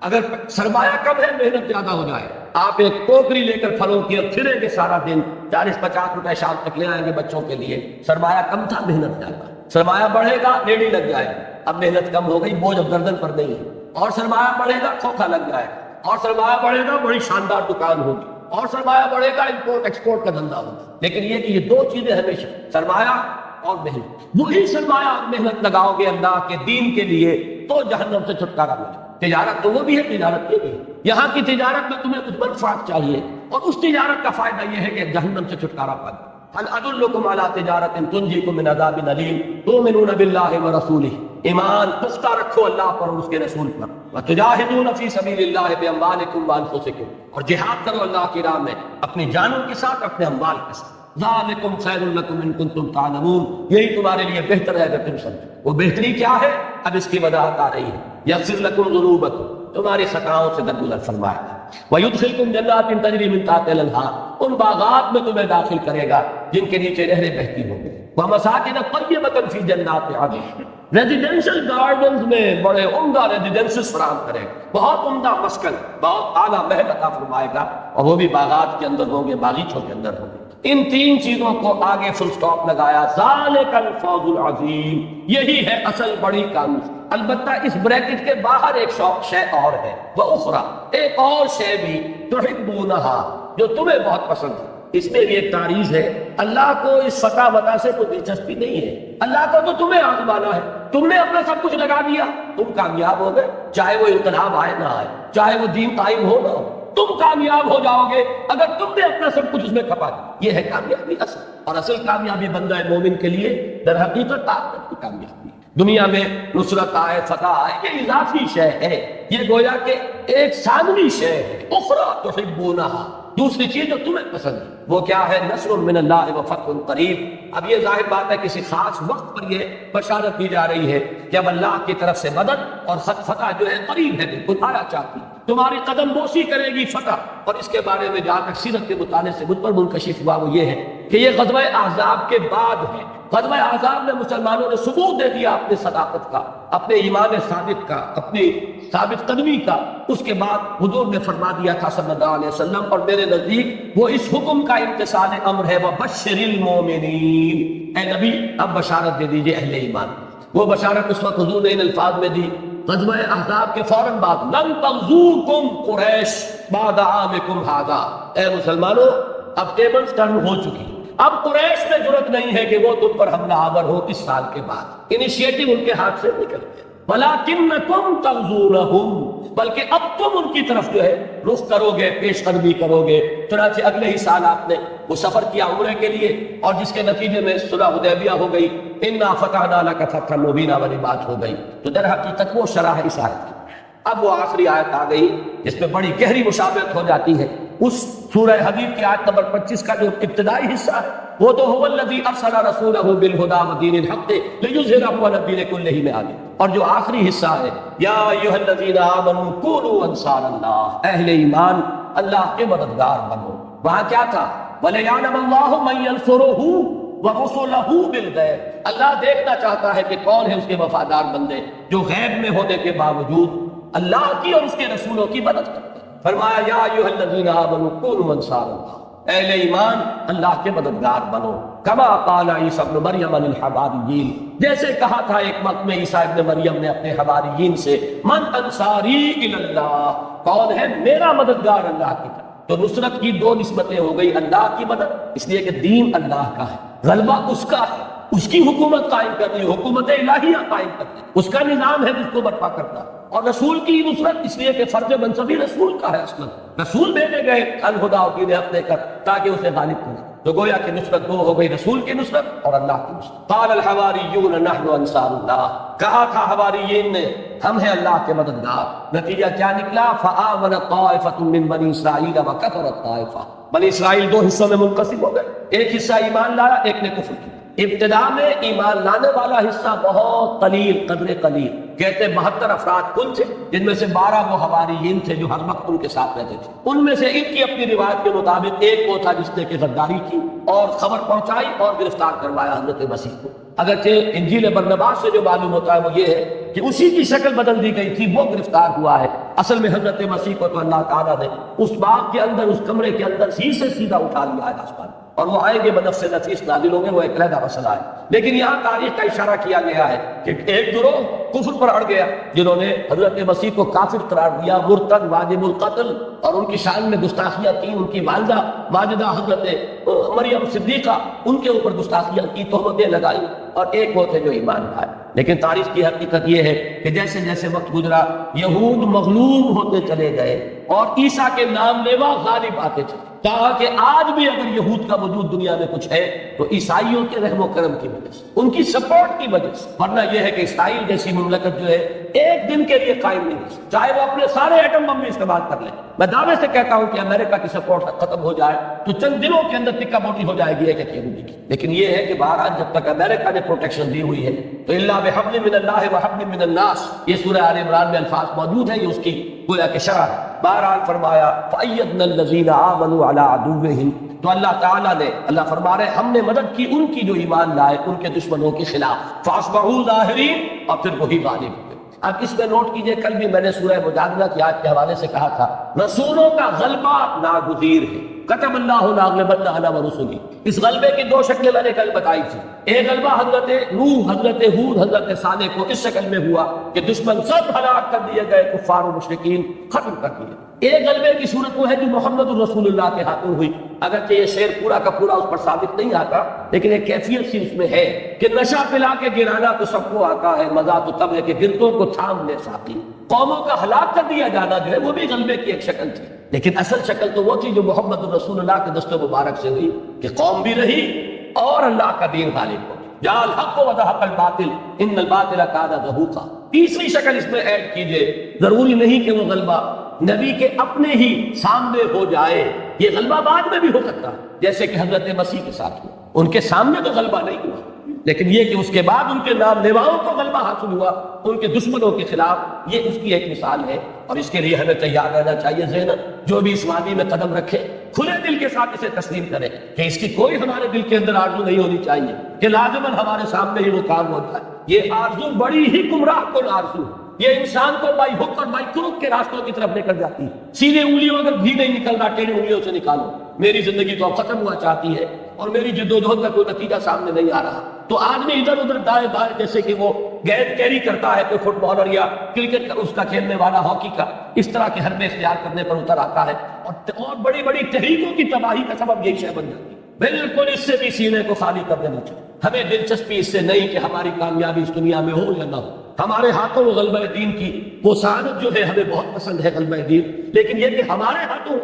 اگر سرمایہ کم ہے محنت زیادہ ہو جائے، آپ ایک ٹوکری لے کر پھلوں کی اور پھریں گے سارا دن، 40-50 روپے شام تک لے آئیں گے بچوں کے لیے، سرمایہ کم تھا محنت زیادہ، سرمایہ بڑھے گا ریڑھی لگ جائے گی، اب محنت کم ہو گئی بوجھ اب گردن پر نہیں ہے، اور سرمایہ بڑھے گا کھوکھا لگ جائے گا، اور سرمایہ بڑھے گا بڑی شاندار دکان ہوگی، اور سرمایہ بڑھے گا امپورٹ ایکسپورٹ کا دھندا ہوگا۔ لیکن یہ کہ یہ دو چیزیں ہمیشہ، سرمایہ اور محنت، وہی سرمایہ اور محنت لگاؤ گے اللہ کے دین کے لیے تو جہنم سے چھٹکارا ملے۔ تجارت تو وہ بھی ہے، تجارت یہ بھی ہے، یہاں کی تجارت میں تمہیں کچھ منفعت چاہیے، اور اس تجارت کا فائدہ یہ ہے کہ جہنم سے چھٹکارا پائے۔ هل ادلکم علی تجارۃ تنجیکم من عذاب علیم تؤمنون باللہ ورسولہ، ایمان پختہ رکھو اللہ پر اور اس کے رسول پر، وتجاہدون فی سبیل اللہ باموالکم وانفسکم، اور جہاد کرو اللہ کی راہ میں اپنی جانوں کے ساتھ، اپنے اموال کے ساتھ۔ ذالکم خیر لکم ان کنتم تعلمون، یہی تمہارے لیے بہتر ہے اگر تم سمجھو۔ وہ بہتری کیا ہے؟ اب اس کی وضاحت آ رہی ہے، یغفر لکم ذنوبکم، تمہاری خطاؤں سے درگزر فرمائے گا، وَيُدْخِلْكُمْ جَنَّاتٍ تَجْرِي مِن تَحْتِهَا الْأَنْهَارُ، ان باغات میں تمہیں داخل کرے گا جن کے نیچے نہریں بہتی ہوں گی، وَمَسَاكِنَ طَيِّبَةً فِي جَنَّاتِ عَدْنٍ، ریزیڈینشل گارڈنز میں بڑے عمدہ ریزیڈینسز فراہم کرے گا، بہت عمدہ مسکن، بہت اعلیٰ محل عطا فرمائے گا، اور وہ بھی باغات کے اندر ہوں گے، باغیچوں کے اندر ہوں گے۔ ان تین چیزوں کو آگے فل سٹاپ لگایا، ذالک الفوز العظیم، یہی ہے اصل بڑی کامیابی، البتہ اس بریکٹ کے باہر ایک شے اور ہے، وہ اخرى، ایک اور شے بھی تحبونہا، جو تمہیں بہت پسند ہے۔ اس میں بھی ایک تعریض ہے، اللہ کو اس فتح وطا سے کوئی دلچسپی نہیں ہے، اللہ کو تو تمہیں آزمانا ہے، تم نے اپنا سب کچھ لگا دیا، تم کامیاب ہو گئے، چاہے وہ انقلاب آئے نہ آئے، چاہے وہ دین قائم ہو نہ ہو، تم کامیاب ہو جاؤ گے اگر تم نے اپنا سب کچھ اس میں کھپا دیا۔ یہ ہے کامیابی اصل، اور اصل کامیابی بندہ مومن کے لیے در حقیقت آخرت کی کامیابی ہے۔ دنیا میں نصرت آئے، فتح آئے، یہ اضافی شے ہے، یہ گویا کہ ایک ثانوی شے ہے۔ اخرى تحبونہا، دوسری چیز جو تمہیں پسند ہے وہ کیا ہے؟ نصر من اللہ و فتح قریب۔ اب یہ ظاہر بات ہے کسی خاص وقت پر یہ بشارت دی جا رہی ہے کہ اب اللہ کی طرف سے مدد اور فتح جو ہے قریب ہے، بالکل آیا چاہتی، تمہاری قدم بوسی کرے گی فتح۔ اور اس کے بارے میں جہاں تک سیرت کے مطالعے سے مجھ پر منکشف ہوا وہ یہ ہے کہ یہ غزوہ احزاب کے بعد ہے۔ غزوہ احزاب میں مسلمانوں نے ثبوت دے دیا اپنے صداقت کا، اپنے ایمان ثابت کا، اپنی ثابت قدمی کا۔ اس کے بعد حضور نے فرما دیا تھا صلی اللہ علیہ وسلم، اور میرے نزدیک وہ اس حکم کا امتثال امر ہے، وَبَشِّرِ الْمُؤْمِنِينَ، اے نبی اب بشارت دے دیجئے اہل ایمان۔ وہ بشارت اس وقت حضور نے ان الفاظ میں دی غزوہ احزاب کے فوراً بعد، لَن تَغْزُوكُمْ قُرَيْشٌ بَعْدَ عَامِكُمْ هَذَا، اے مسلمانوں اب ٹیبلز ٹرن ہو چکی، اب قریش میں جرأت نہیں ہے کہ وہ تم پر حملہ آور ہو اس سال کے بعد، انیشیٹو ان کے ہاتھ سے نکل گیا۔ وَلَكِنَّكُمْ تَغْزُونَهُمْ، بلکہ اب تم ان کی طرف جو ہے رخ کرو گے، پیش قدمی کرو گے۔ چنانچہ اگلے ہی سال آپ نے وہ سفر کیا عمرے کے لیے، اور جس کے نتیجے میں صلح حدیبیہ ہو گئی، اِنَّا فَتَحْنَا لَكَ فَتْحًا مُبِينًا والی بات ہو گئی۔ تو در حقیقت وہ شرح ہے اس آیت کی۔ اب وہ آخری آیت آ گئی جس میں بڑی گہری مشابہت ہو جاتی ہے اس سورہ حدید کی آیت نمبر 25 کا جو ابتدائی حصہ ہے، وہ تو هو الذی ارسل رسولہ بالہدی ودین الحق لیظہرہ علی الدین کلہ میں آ گئی، اور جو آخری حصہ ہے، یا ایھا الذین آمنوا کونوا انصار اللہ، اہل ایمان اللہ کے مددگار بنو۔ وہاں کیا تھا؟ وَلِيَعْلَمَ اللَّهُ مَن يَنصُرُهُ وَرُسُلَهُ بِالْغَیبِ، اللہ دیکھنا چاہتا ہے کہ کون ہے اس کے وفادار بندے جو غیب میں ہونے کے باوجود اللہ کی اور اس کے رسولوں کی مدد کرتے ہیں۔ فرمایا یا ایھا الذین آمنوا کونوا انصار اللہ، اہل ایمان اللہ کے مددگار بنو۔ کما قال عیسی ابن مریم للحواریین، جیسے کہا تھا ایک وقت میں عیسیٰ ابن مریم نے اپنے حواریین سے، من انصاری الی اللہ، کون ہے میرا مددگار اللہ کی طرف۔ تو نصرت کی دو نسبتیں ہو گئی، اللہ کی مدد اس لیے کہ دین اللہ کا ہے، غلبہ اس کا ہے، اس کی حکومت قائم کرنی، حکومت الہیہ قائم کرنی، اس کا نظام ہے جس کو برپا کرتا، اور رسول کی نصرت اس لیے کہ فرض منصبی رسول کا ہے، اصلا رسول بھیجے گئے الہدا و دین حق لے کر تاکہ اسے غالب کرے۔ تو گویا کہ نصرت دو ہو گئی، رسول کی نصرت اور اللہ کی نصرت۔ قال الحواریون نحن انصار اللہ، کہا تھا حواریین نے ہم ہیں اللہ کے مددگار۔ نتیجہ کیا نکلا؟ فآمنت طائفۃ من بنی اسرائیل وکفرت طائفہ، بنی اسرائیل دو حصوں میں منقسم ہو گئے، ایک حصہ ایمان لایا، ایک نے کفر کیا۔ ابتدا میں ایمان لانے والا حصہ بہت قلیل، قدر قلیل، کہتے 72 افراد کل تھے، جن میں سے 12 وہ حواریین تھے جو ہر وقت ان کے ساتھ رہتے تھے۔ ان میں سے ان کی اپنی روایت کے مطابق ایک وہ تھا جس نے کہ غداری کی اور خبر پہنچائی اور گرفتار کروایا حضرت مسیح کو۔ اگرچہ انجیل برنباس سے جو معلوم ہوتا ہے وہ یہ ہے کہ اسی کی شکل بدل دی گئی تھی، وہ گرفتار ہوا ہے، اصل میں حضرت مسیح کو تو اللہ تعالیٰ نے اس باغ کے اندر، اس کمرے کے اندر ہی سے سیدھا اٹھا لیا ہے آسمان، اور وہ آئیں گے بنفس نفیس نازل ہوں گے، وہ ایک علیحدہ مسئلہ ہے۔ لیکن یہاں تاریخ کا اشارہ کیا گیا ہے کہ ایک گروہ کفر پر اڑ گیا، جنہوں نے حضرت مسیح کو کافر قرار دیا، مرتد، واجب القتل، اور ان کی شان میں گستاخیاں کی، ان کی والدہ ماجدہ حضرت مریم صدیقہ، ان کے اوپر گستاخیاں کی، تہمتیں لگائی، اور ایک وہ تھے جو ایمان لائے۔ لیکن تاریخ کی حقیقت یہ ہے کہ جیسے جیسے وقت گزرا یہود مغلوب ہوتے چلے گئے اور عیسیٰ کے نام لیوا غالب آتے چلے، تاکہ آج بھی اگر یہود کا وجود دنیا میں کچھ ہے تو عیسائیوں کے رحم و کرم کی وجہ سے، ان کی سپورٹ کی وجہ سے، ورنہ یہ ہے کہ اسرائیل جیسی مملکت جو ہے ایک دن کے لیے قائم نہیں ہو سکتی، چاہے وہ اپنے سارے ایٹم بم بھی استعمال کر لیں۔ میں دعوے سے کہتا ہوں کہ امریکہ کی سپورٹ ختم ہو جائے تو چند دنوں کے اندر ٹکا موٹی ہو جائے گی ایک یہودی کی۔ لیکن یہ ہے کہ بہرحال جب تک امریکہ نے پروٹیکشن دی ہوئی ہے تو الا بحبل من اللہ وحبل من الناس، یہ سورہ آل عمران میں الفاظ موجود ہیں، یہ اس کی گویا کہ شرح ہے۔ بہرحال فرمایا فأيدنا الذين آمنوا على عدوهم، تو اللہ تعالیٰ نے، اللہ فرما رہے ہم نے مدد کی ان کی جو ایمان لائے ان کے دشمنوں کے خلاف، فاصبحوا ظاہرین، اور پھر وہی غالب ہوئے۔ اب اس میں نوٹ کیجئے، کل بھی میں نے سورہ مجادلہ کی آیت کے حوالے سے کہا تھا رسولوں کا غلبہ ناگزیر ہے، کتب اللہ لاغلبن انا ورسلی، اس غلبے کی دو شکلیں میں نے کل بتائی تھی. ایک غلبہ حضرت نوح، حضرت ہود، حضرت صالح کو اس شکل میں ہوا کہ دشمن سب ہلاک کر دیے گئے، کفار و مشرکین ختم کر دیے. ایک غلبے کی صورت وہ ہے جو محمد الرسول اللہ کے ہاتھوں ہوئی. اگرچہ یہ شعر پورا کا پورا اس پر ثابت نہیں آتا، لیکن ایک کیفیت سی اس میں ہے کہ نشہ پلا کے گرانا تو سب کو آتا ہے، مزہ تو تب ہے کہ گردوں کو تھام لے ساقی. قوموں کا ہلاک کر دیا جانا جو ہے وہ بھی غلبے کی ایک شکل تھی، لیکن اصل شکل تو وہ تھی جو محمد الرسول اللہ کے دست مبارک سے ہوئی کہ قوم بھی رہی اور اللہ کا دین غالب ہو. جاء الحق وزهق الباطل ان الباطل كان زهوقا. تیسری شکل اس میں ایڈ کیجئے، ضروری نہیں کہ وہ غلبہ نبی کے اپنے ہی سامنے ہو جائے، یہ غلبہ بعد میں بھی ہو سکتا ہے، جیسے کہ حضرت مسیح کے ساتھ ہوا. ان کے سامنے تو غلبہ نہیں ہوا، لیکن یہ کہ اس کے بعد ان کے نام لیواؤں کو غلبہ حاصل ہوا ان کے دشمنوں کے خلاف، یہ اس کی ایک مثال ہے. اور اس کے لیے ہمیں تیار رہنا چاہیے زینب، جو بھی اس وادی میں قدم رکھے کھلے دل کے ساتھ اسے تسلیم کرے کہ اس کی کوئی ہمارے دل کے اندر آرزو نہیں ہونی چاہیے کہ لازماً ہمارے سامنے ہی وہ کام ہوتا ہے. یہ آرزو بڑی ہی گمراہ کن آرزو، یہ انسان کو بائی ہک اور بائی کروک کے راستوں کی طرف لے کر جاتی ہے. سیدھے انگلیوں اگر بھی نہیں نکل رہا، ٹیڑھی انگلیوں سے نکالو. میری زندگی تو اب ختم ہوا چاہتی ہے اور میری جدوجہد کا کوئی نتیجہ سامنے نہیں آ رہا، تو آدمی ادھر ادھر دائیں بائیں جیسے کہ وہ گیند کیری کرتا ہے کوئی فٹ بالر یا کرکٹ کا اس کا کھیلنے والا، ہاکی کا، اس طرح کے حربے اختیار کرنے پر اتر آتا ہے اور بڑی بڑی تحریکوں کی تباہی کا سبب یہی شے بن جاتی ہے. بالکل اس سے بھی سینے کو خالی کر دینا چاہیے. ہمیں دلچسپی اس سے نہیں کہ ہماری کامیابی اس دنیا میں ہو یا نہ ہو. ہمارے ہاتھوں وہ غلبہ دین کی وہ سعادت جو ہے ہمیں بہت پسند ہے غلبہ دین، لیکن یہ کہ ہمارے ہاتھوں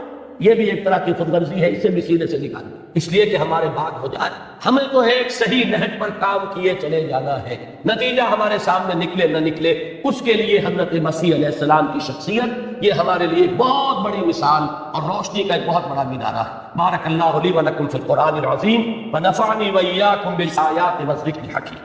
یہ بھی ایک طرح کی خود غرضی ہے، اسے بھی سینے سے نکالیں اس لیے کہ ہمارے بعد ہو جائے. ہمیں تو ایک صحیح نہج پر کام کیے چلے جانا ہے، نتیجہ ہمارے سامنے نکلے نہ نکلے اس کے لیے حضرت مسیح علیہ السلام کی شخصیت یہ ہمارے لیے بہت بڑی مثال اور روشنی کا ایک بہت بڑا مینارہ ہے. بارک اللہ لی و لکم فی القرآن العظیم ونفعنی وإیاکم بالآیات والذکر الحکیم.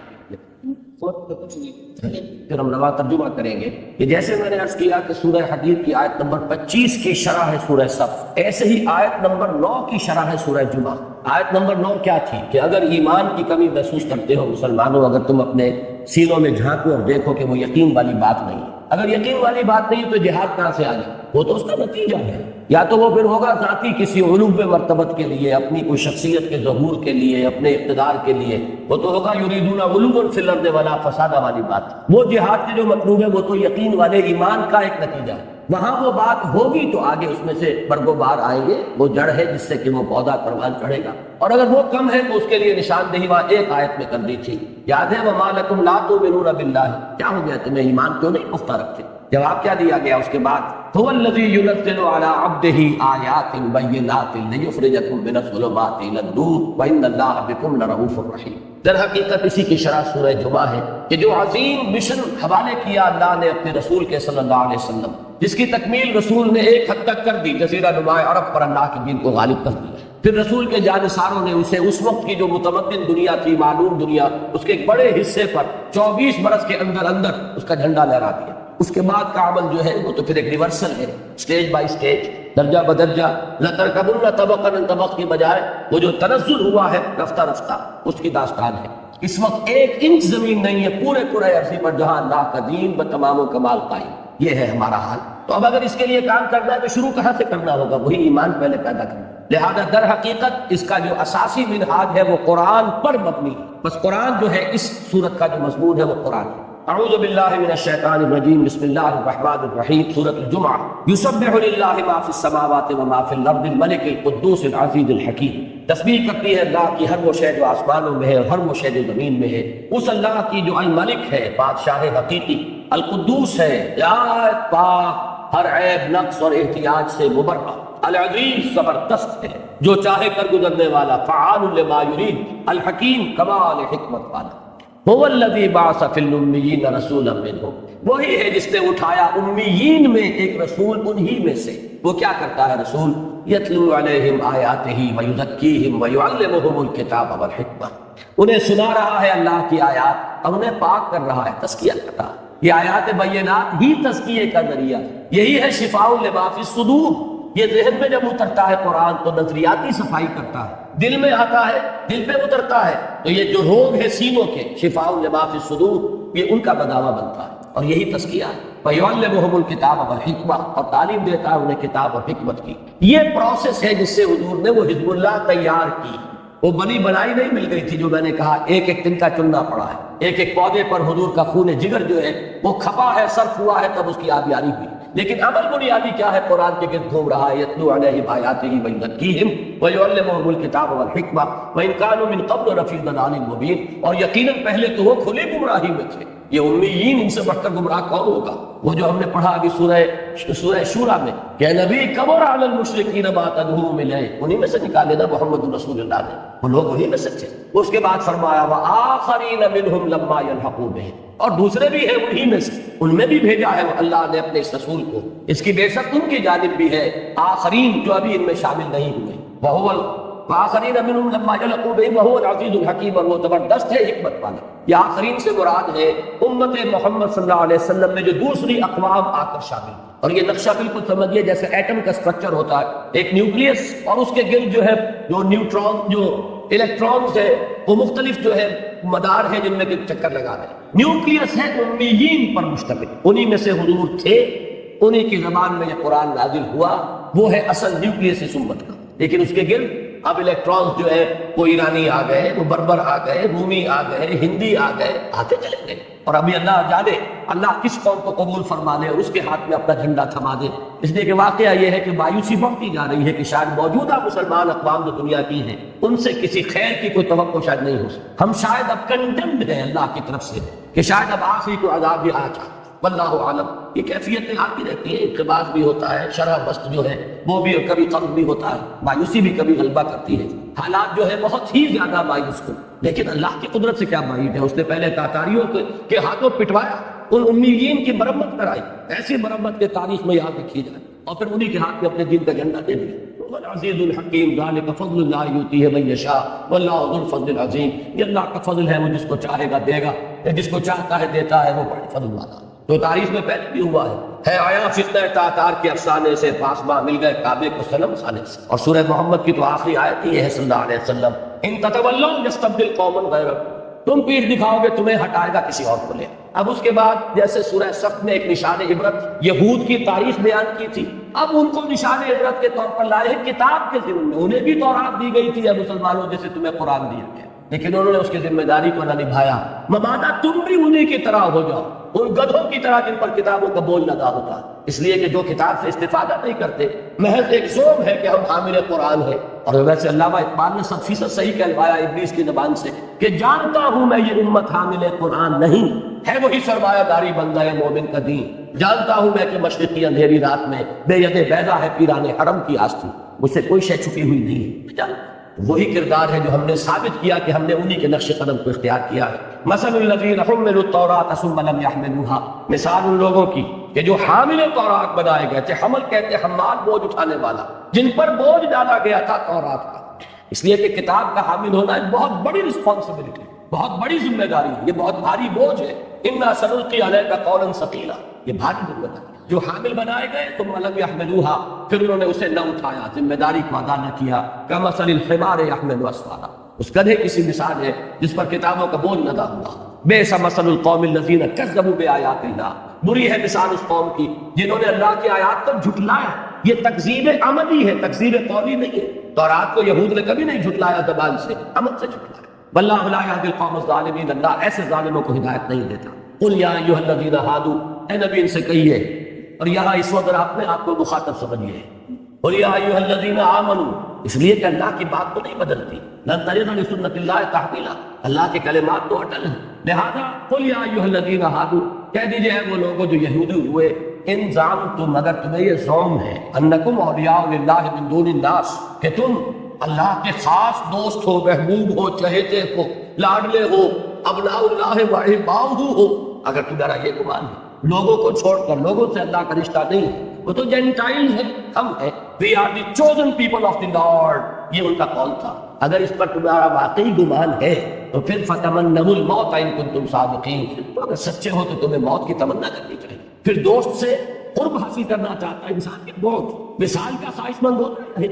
پھر ہم نوا ترجمہ کریں گے کہ جیسے میں نے عرض کیا کہ سورہ حدید کی آیت نمبر 25 کی شرح ہے سورہ صف، ایسے ہی آیت نمبر 9 کی شرح ہے سورہ جمعہ. آیت نمبر 9 کیا تھی کہ اگر ایمان کی کمی محسوس کرتے ہو مسلمانوں، اگر تم اپنے سینوں میں جھانکو اور دیکھو کہ وہ یقین والی بات نہیں ہے، اگر یقین والی بات نہیں تو جہاد کہاں سے آ جائے؟ وہ تو اس کا نتیجہ ہے. یا تو وہ پھر ہوگا ذاتی کسی علوم مرتبت کے لیے، اپنی کوئی شخصیت کے ظہور کے لیے، اپنے اقتدار کے لیے، وہ تو ہوگا یریدون علوا فی الارض ولا فسادا والی بات. وہ جہاد کے جو مطلوب ہے وہ تو یقین والے ایمان کا ایک نتیجہ ہے. وہاں وہ بات ہوگی تو آگے اس میں سے برگ و بار آئیں گے، وہ جڑ ہے جس سے کہ وہ پودا پروان چڑھے گا. اور اگر وہ کم ہے تو اس کے لیے نشاندہی وہاں ایک آیت میں کر دی تھی، یاد ہے وما لکم لا تؤمنون باللہ، کیا ہو گیا تمہیں ایمان کیوں نہیں پختہ رکھتے؟ جواب کیا دیا گیا اس کے بعد؟ هو الذی ينزل على عبده آیات بینات لیخرجکم من الظلمات الى النور وان اللہ بکم لرؤوف رحیم. در حقیقت اسی کی شرح سورہ جمعہ ہے کہ جو عظیم مشن حوالے کیا اللہ نے اپنے رسول کے صلی اللہ علیہ وسلم، جس کی تکمیل رسول نے ایک حد تک کر دی، جزیرہ نماء عرب پر اللہ کے دین کو غالب کر دیا. پھر رسول کے جانثاروں نے اسے اس وقت کی جو متمدن دنیا تھی، معلوم دنیا، اس کے ایک بڑے حصے پر 24 برس کے اندر اندر اس کا جھنڈا لہرا دیا. اس کے بعد کا عمل جو ہے وہ تو پھر ایک ریورسل ہے، سٹیج بائی سٹیج، درجہ بدرجہ. لَتَرْكَبُنَّ طَبَقًا طبق کی بجائے وہ جو تنزل ہوا ہے رفتہ رفتہ، اس کی داستان ہے. اس وقت 1 انچ زمین نہیں ہے پورے عرصے پر جہاں اللہ کا دین بتمام و کمال قائم. یہ ہے ہمارا حال. تو اب اگر اس کے لیے کام کرنا ہے تو شروع کہاں سے کرنا ہوگا؟ وہی ایمان پہلے پیدا کرنا. لہذا در حقیقت اس کا جو اساسی منہاج ہے وہ قرآن پر مبنی ہے. بس قرآن جو ہے اس صورت کا جو مضمون ہے وہ قرآن ہے. اعوذ باللہ من الشیطان الرجیم، بسم اللہ الرحمن الرحیم. سورۃ الجمعہ. یسبح للہ ما فی السماوات و ما فی الارض الملک القدوس العزیز الحکیم. تسبیح کرتی ہے اللہ کی ہر وہ شے جو آسمانوں میں ہے اور ہر وہ شے جو زمین میں ہے، اس اللہ کی جو الملک ہے، بادشاہ حقیقی، القدوس ہے، پاک، ہر عیب نقص اور احتیاج سے مبرہ، العزیز زبردست ہے، جو چاہے کر گزرنے والا، فعال لما یرید، الحکیم کمال حکمت والا. هو الذی بعث فی الامیین رسولا منہم، وہی ہے جس نے اٹھایا امیین میں ایک رسول انہی میں سے. وہ کیا کرتا ہے رسول؟ یتلو علیہم آیاتہ ویزکیہم ویعلمہم الکتاب والحکمہ. انہیں سنا رہا ہے اللہ کی آیات اور انہیں پاک کر رہا ہے، تزکیہ کر رہا ہے. یہ آیات بینات ہی تزکیے کا ذریعہ، یہی ہے شفاء لما فی الصدور. یہ ذہن میں جب اترتا ہے قرآن تو نظریاتی صفائی کرتا ہے، دل میں آتا ہے، دل پہ اترتا ہے تو یہ جو روگ ہے سینوں کے، شفاء لما فی الصدور، یہ ان کا بداوا بنتا ہے اور یہی تزکیہ ہے. وَيُعَلِّمُهُمُ الْكِتَابَ وَالْحِکْمَةَ، اور تعلیم دیتا ہے انہیں کتاب اور حکمت کی. یہ پروسیس ہے جس سے حضور نے وہ حزب اللہ تیار کی. وہ بنی بنائی نہیں مل گئی تھی جو میں نے کہا ایک ایک تنکا چننا پڑا ہے، ایک ایک پودے پر حضور کا خون جگر جو ہے وہ کھپا ہے، صرف ہوا ہے تب اس کی آبیاری ہوئی۔ لیکن عمل بنیادی کیا ہے؟ قرآن کے گرد گھوم رہا ہے، یتلو علیہم آیاتہ ویزکیہم ویعلمہم الکتاب والحکمہ وان کانوا من قبل لفی ضلال مبین، اور یقیناً پہلے تو وہ کھلی گمراہی میں تھے۔ یہ امیین، ان سے بڑھ کر گمراہ کون ہوگا؟ وہ جو ہم نے پڑھا ابھی سورہ شورى میں کہ نبی کبر علی المشرکین ما تدعوہم الیہ، انہی میں سے نکالے نا محمد رسول اللہ نے، وہ لوگ انہی میں سے تھے۔ اس کے بعد فرمایا وآخرین منہم لما یلحقوا بہم، اور دوسرے بھی ہیں انہی میں سے، ان میں بھی بھیجا ہے اللہ نے اپنے اس رسول کو، اس کی بے شک ان کی جانب بھی ہے آخرین جو ابھی ان میں شامل نہیں ہوئے۔ وآخرین منہم لما یلحقوا بہم وہو العزیز الحکیم، اور وہ زبردست ہے حکمت والا۔ یہ آخرین سے مراد ہے امت محمد صلی اللہ علیہ وسلم میں جو دوسری اقوام آ کر شامل ہیں۔ اور یہ نقشہ بالکل سمجھیے جیسے ایٹم کا سٹرکچر ہوتا ہے، ایک نیوکلیس اور اس کے گرد جو ہے جو نیوٹران جو الیکٹرانز ہے وہ مختلف جو ہے مدار ہے جن میں چکر لگا رہے ہیں۔ نیوکلیس ہے امیین پر مشتمل، انہی میں سے حضور تھے، انہی کی زبان میں یہ قرآن نازل ہوا، وہ ہے اصل نیوکلیس اس امت کا۔ لیکن اس کے گرد اب الیکٹرانز جو ہے وہ ایرانی آ گئے، وہ بربر آ گئے، رومی آ گئے، ہندی آ گئے، آتے چلے گئے۔ اور ابھی اللہ جانے اللہ کس قوم کو قبول فرما لے اور اس کے ہاتھ میں اپنا جھنڈا تھما دے۔ اس لیے کہ واقعہ یہ ہے کہ مایوسی بڑھتی جا رہی ہے کہ شاید موجودہ مسلمان اقوام جو دنیا کی ہیں ان سے کسی خیر کی کوئی توقع شاید نہیں ہو سکتی۔ ہم شاید اب کنڈمڈ ہیں اللہ کی طرف سے کہ شاید اب آخری کو عذاب بھی آ جائے، واللہ عالم۔ یہ کیفیتیں آتی رہتی ہیں، اقتباس بھی ہوتا ہے، شرح بست جو ہے وہ بھی کبھی قلب بھی ہوتا ہے، مایوسی بھی کبھی غلبہ کرتی ہے، حالات جو ہے بہت ہی زیادہ مایوس کن۔ لیکن اللہ کی قدرت سے کیا بعید ہے، اس نے پہلے تاتاریوں کے ہاتھوں پٹوایا، ان امیین کی مرمت کرائی، ایسی مرمت کے تاریخ میں یاد رکھی جائے، اور پھر انہی کے ہاتھ میں اپنے دین کا جھنڈا دے دیا۔ العزیز الحکیم ذالک فضل اللہ یؤتیہ من یشاء واللہ ذو الفضل العظیم۔ یہ اللہ کا فضل ہے، وہ جس کو چاہے گا دے گا، جس کو چاہتا ہے دیتا ہے، وہ بڑے فضل والا۔ تو تاریخ میں پہلے بھی ہوا ہے آیا فتنہ تاتار کے افسانے سے پاسباں مل گئے کعبے کو صنم خانے سے۔ اور سورہ محمد کی تو آخری آیت ہی ہے صلی اللہ علیہ وسلم، ان تتولوا یستبدل قوما غیرکم، تم پیٹھ دکھاؤ گے تمہیں ہٹائے گا کسی اور کو لے۔ اب اس کے بعد جیسے سورہ صف میں ایک نشان عبرت یہود کی تاریخ بیان کی تھی، اب ان کو نشان عبرت کے طور پر لائے کتاب کے ذمہ میں، انہیں بھی تورات دی گئی تھی یا مسلمانوں جیسے تمہیں قرآن دیا گیا، لیکن انہوں نے اس کی ذمہ داری کو نہ نبھایا۔ مبادا تم بھی انہی کی طرح ہو جاؤ، ان گدھوں کی طرح جن پر کتابوں کا بوجھ لگا ہوتا ہے، اس لیے کہ جو کتاب سے استفادہ نہیں کرتے، محض ایک زوم ہے کہ ہم حامل قرآن ہیں۔ اور ویسے علامہ اقبال نے 100% صحیح کہلوایا ابلیس کی زبان سے کہ جانتا ہوں میں یہ امت حامل قرآن نہیں ہے، وہی سرمایہ داری بندہ ہے مومن کا دین۔ جانتا ہوں میں کہ مشرقی اندھیری رات میں بے ید بیضا ہے پیران حرم کی آستین، مجھ سے کوئی شے چھپی ہوئی نہیں ہے۔ وہی کردار ہے جو ہم نے ثابت کیا کہ ہم نے انہی کے نقش قدم کو اختیار کیا ہے۔ مثل الذین حملوا التوراۃ ثم لم يحملوها، مثال ان لوگوں کی کہ جو حامل تورات بنائے گئے تھے، حمل کہتے ہیں حمال، بوجھ اٹھانے والا، جن پر بوجھ ڈالا گیا تھا تورات کا۔ اس لیے کہ کتاب کا حامل ہونا ایک بہت بڑی رسپانسبلٹی، بہت بڑی ذمہ داری ہے، یہ بہت بھاری بوجھ ہے۔ انا سنلقی علیک قولا ثقیلا، یہ بھاری ذمہ داری۔ جو حامل بنائے گئے ثم لم يحملوها، پھر انہوں نے اسے نہ اٹھایا، ذمہ داری کو ادا نہ کیا۔ کمثل الحمار يحمل اسفارا، اس گدھے کی سی مثال ہے جس پر کتابوں کا بوجھ لدا ہوا۔ بئس مثل القوم الذین کذبوا بآیات اللہ، بری ہے مثال اس قوم کی جنہوں نے اللہ کی آیات کو جھٹلایا۔ یہ تکذیب عملی ہے، تکذیب قولی نہیں ہے۔ تورات کو یہود نے کبھی نہیں جھٹلایا زبان سے، عمل سے جھٹلایا۔ واللہ لا یہدی القوم الظالمین، اللہ ایسے ظالموں کو ہدایت نہیں دیتا۔ قل یا ایھا الذین ھادوا، اے نبی ان سے کہیے، اور یہاں اس وقت اپنے آپ کو مخاطب سمجھیے، قل یا ایھا الذین آمنوا، اس لیے کہ اللہ کی بات تو نہیں بدلتی، لن تجد لسنت اللہ تحویلا، اللہ کے کلمات تو اٹل ہیں۔ لہذا قل یا ایھا الذین ھادوا، کہہ دیجئے اے وہ لوگوں جو یہودی ہوئے، ان زعمتم، اگر تمہیں یہ زعم ہے، انکم اولیاء للہ من دون الناس، کہ تم اللہ کے خاص دوست ہو، محبوب ہو، چہیتے ہو، لاڈلے ہو، ابناء اللہ و احباؤہ ہو، اگر تمہارا یہ گمان ہے لوگوں کو چھوڑ کر، لوگوں سے اللہ کا رشتہ نہیں ہے، وہ تو جینٹائل ہے، ہم ہیں، we are the chosen people of the Lord، یہ ان کا قول تھا۔ اگر اس پر تمہارا واقعی گمان ہے تو پھر فتمنوا الموت ان کنتم صادقین، تو اگر سچے ہو تو تمہیں موت کی تمنا کرنی چاہیے۔ پھر دوست سے قرب حاصل کرنا چاہتا ہے انسان کے بہت مثال کا خواہش مند ہوتا ہے،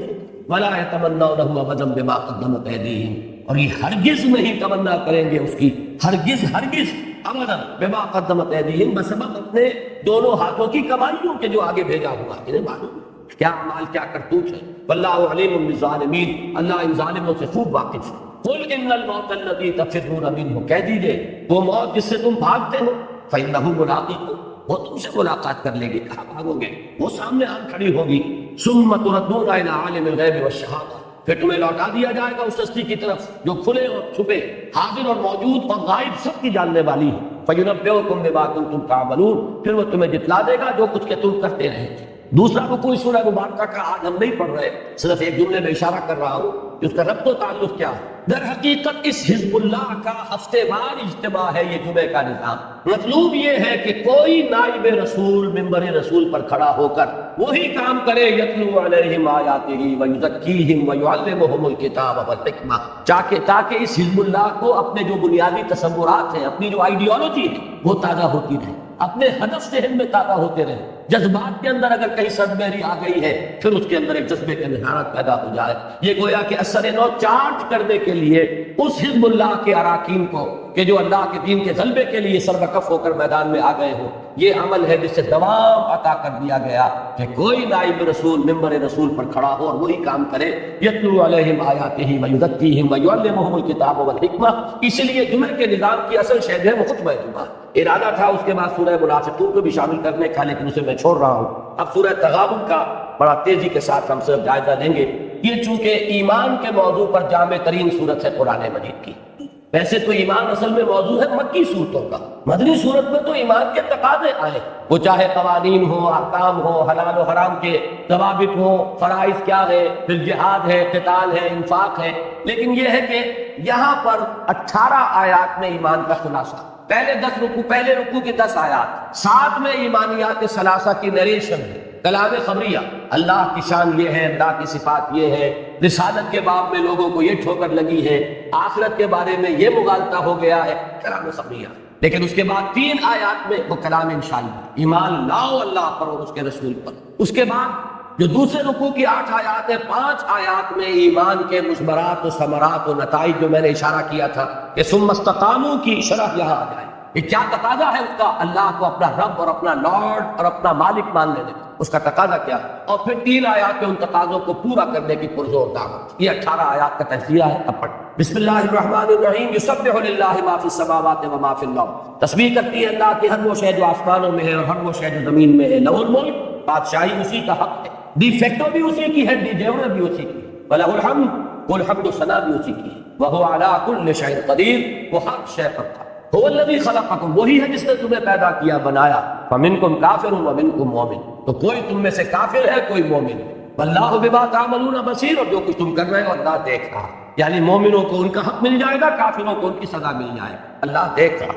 ولا يتمنونه ابدا بما قدمت ایدیہم، اور یہ ہرگز نہیں تمنا کریں گے اس کی، ہرگز ہرگز ابدا بما قدمت ایدیہم، بسبب اپنے دونوں ہاتھوں کی کمائیوں کے جو آگے بھیجا ہوا، انہیں معلوم کیا اعمال کیا کرتوت ہے. واللہ علیم بالظالمین، اللہ ان ظالموں سے خوب واقف ہے. قل ان الموت الذی تفرون منہ، کہہ دیجئے وہ موت جس سے تم بھاگتے ہو فإنہ ملاقیکم، وہ تم سے ملاقات کر لے گی. کہاں بھاگو گے؟ وہ سامنے آن کھڑی ہوگی. ثم تردون الی عالم الغیب والشہادہ، پھر تمہیں لوٹا دیا جائے گا اس ہستی کی طرف جو کھلے اور چھپے، حاضر اور موجود اور غائب سب کی جاننے والی ہے. فَيُنَبِّئُكُم بِمَا كُنتُمْ تَعْمَلُونَ، پھر وہ تمہیں جتلا دے گا جو کچھ کہ تم کرتے رہے تھے. دوسرا رکوع سورہ مبارکہ کا آج ہم نہیں پڑھ رہے، صرف ایک جملے میں اشارہ کر رہا ہوں کہ اس کا ربط و تعلق کیا ہے. در حقیقت اس حزب اللہ کا ہفتے وار اجتماع ہے یہ جمعے کا نظام. مطلوب یہ ہے کہ کوئی نائب رسول ممبر رسول پر کھڑا ہو کر وہی کام کرے، یتلو علیہم آیاتہ ویزکیہم ویعلمہم الکتاب والحکمہ، تاکہ اس حزب اللہ کو اپنے جو بنیادی تصورات ہیں، اپنی جو آئیڈیالوجی ہے وہ تازہ ہوتی رہے، اپنے ہدف ذہن میں تازہ ہوتے رہے. جذبات کے اندر اگر کہیں سربیری آ گئی ہے پھر اس کے اندر ایک جذبے کا نہارت پیدا ہو جائے. یہ گویا کہ اثر نو چارج کرنے کے لیے اس حزب اللہ کے اراکین کو کہ جو اللہ کے دین کے غلبے کے لیے سربکف ہو کر میدان میں آ گئے ہو، یہ عمل ہے جس سے دوام عطا کر دیا گیا کہ کوئی نائب رسول ممبر رسول پر کھڑا ہو اور وہی کام کرے. یتلو علیہم آیاتہ ویزکیہم ویعلمہم الکتاب والحکمہ. اسی لیے جمعے کے نظام کی اصل شہد ہے وہ خطبہ جمعہ. ارادہ تھا اس کے بعد سورہ منافقون کو بھی شامل کرنے کا، لیکن اسے میں چھوڑ رہا ہوں. اب سورہ تغابن کا بڑا تیزی کے ساتھ ہم صرف جائزہ لیں گے. یہ چونکہ ایمان کے موضوع پر جامع ترین صورت ہے قرآن مجید کی. ویسے تو ایمان اصل میں موضوع ہے مکی صورتوں کا، مدنی صورت میں تو ایمان کے تقاضے آئے، وہ چاہے قوانین ہو، احکام ہو، حلال و حرام کے ضوابط ہو، فرائض کیا ہے، پھر جہاد ہے، قتال ہے، انفاق ہے. لیکن یہ ہے کہ یہاں پر 18 آیات میں ایمان کا خلاصہ، پہلے رکوع کی 10 آیات، 7 میں ایمانیات ثلاثہ کی نریشن ہے، کلام خبریہ، اللہ کی شان یہ ہے، اللہ کی صفات یہ ہے، رسالت کے باب میں لوگوں کو یہ ٹھوکر لگی ہے، آخرت کے بارے میں یہ مغالطہ ہو گیا ہے، کلام خبریہ. لیکن اس کے بعد 3 آیات میں وہ کلام انشاءاللہ، ایمان لاؤ اللہ پر اور اس کے رسول پر. اس کے بعد جو دوسرے رکوع کی 8 آیات ہیں، 5 آیات میں ایمان کے مثمرات و ثمرات و نتائج جو میں نے اشارہ کیا تھا کہ ثم استقاموا کی شرح یہاں آ جائے. یہ کیا تقاضا ہے اس کا؟ اللہ کو اپنا رب اور اپنا لارڈ اور اپنا مالک مان لینے کا، اس کا تقاضا کیا ہے؟ اور پھر 3 آیات میں ان تقاضوں کو پورا کرنے کی پرزور دعوت. یہ 18 آیات کا تجزیہ ہے. اب پڑھ بسم اللہ الرحمن الرحیم. یسبح للہ ما فی السماوات و ما فی الارض، تسبیح کرتی ہے اللہ کی ہر وہ شے جو آسمانوں میں ہے اور ہر وہ شے جو زمین میں ہے. لہ الملک، بادشاہی اسی کا حق ہے، دی فیکٹو بھی اسی کی ہے، دی جیور بھی اسی کی ہے. وَلَهُ الْحَمْدُ، والحمد و ثنا بھی اسی کی ہے. وَهُوَ عَلَىٰ كُلِّ شَيْءٍ قَدِيرٌ، وہ ہر شے پر قادر. هو الذی خلقکم، وہی ہے جس نے تمہیں پیدا کیا بنایا. فمنکم کافر ومنکم مومن، تو کوئی تم میں سے کافر ہے کوئی مومن. واللہ بما تعملون بصیر، اور جو کچھ تم کر رہے ہو اللہ دیکھ رہا. یعنی مومنوں کو ان کا حق مل جائے گا، کافروں کو ان کی سزا مل جائے گا. اللہ دیکھ رہا.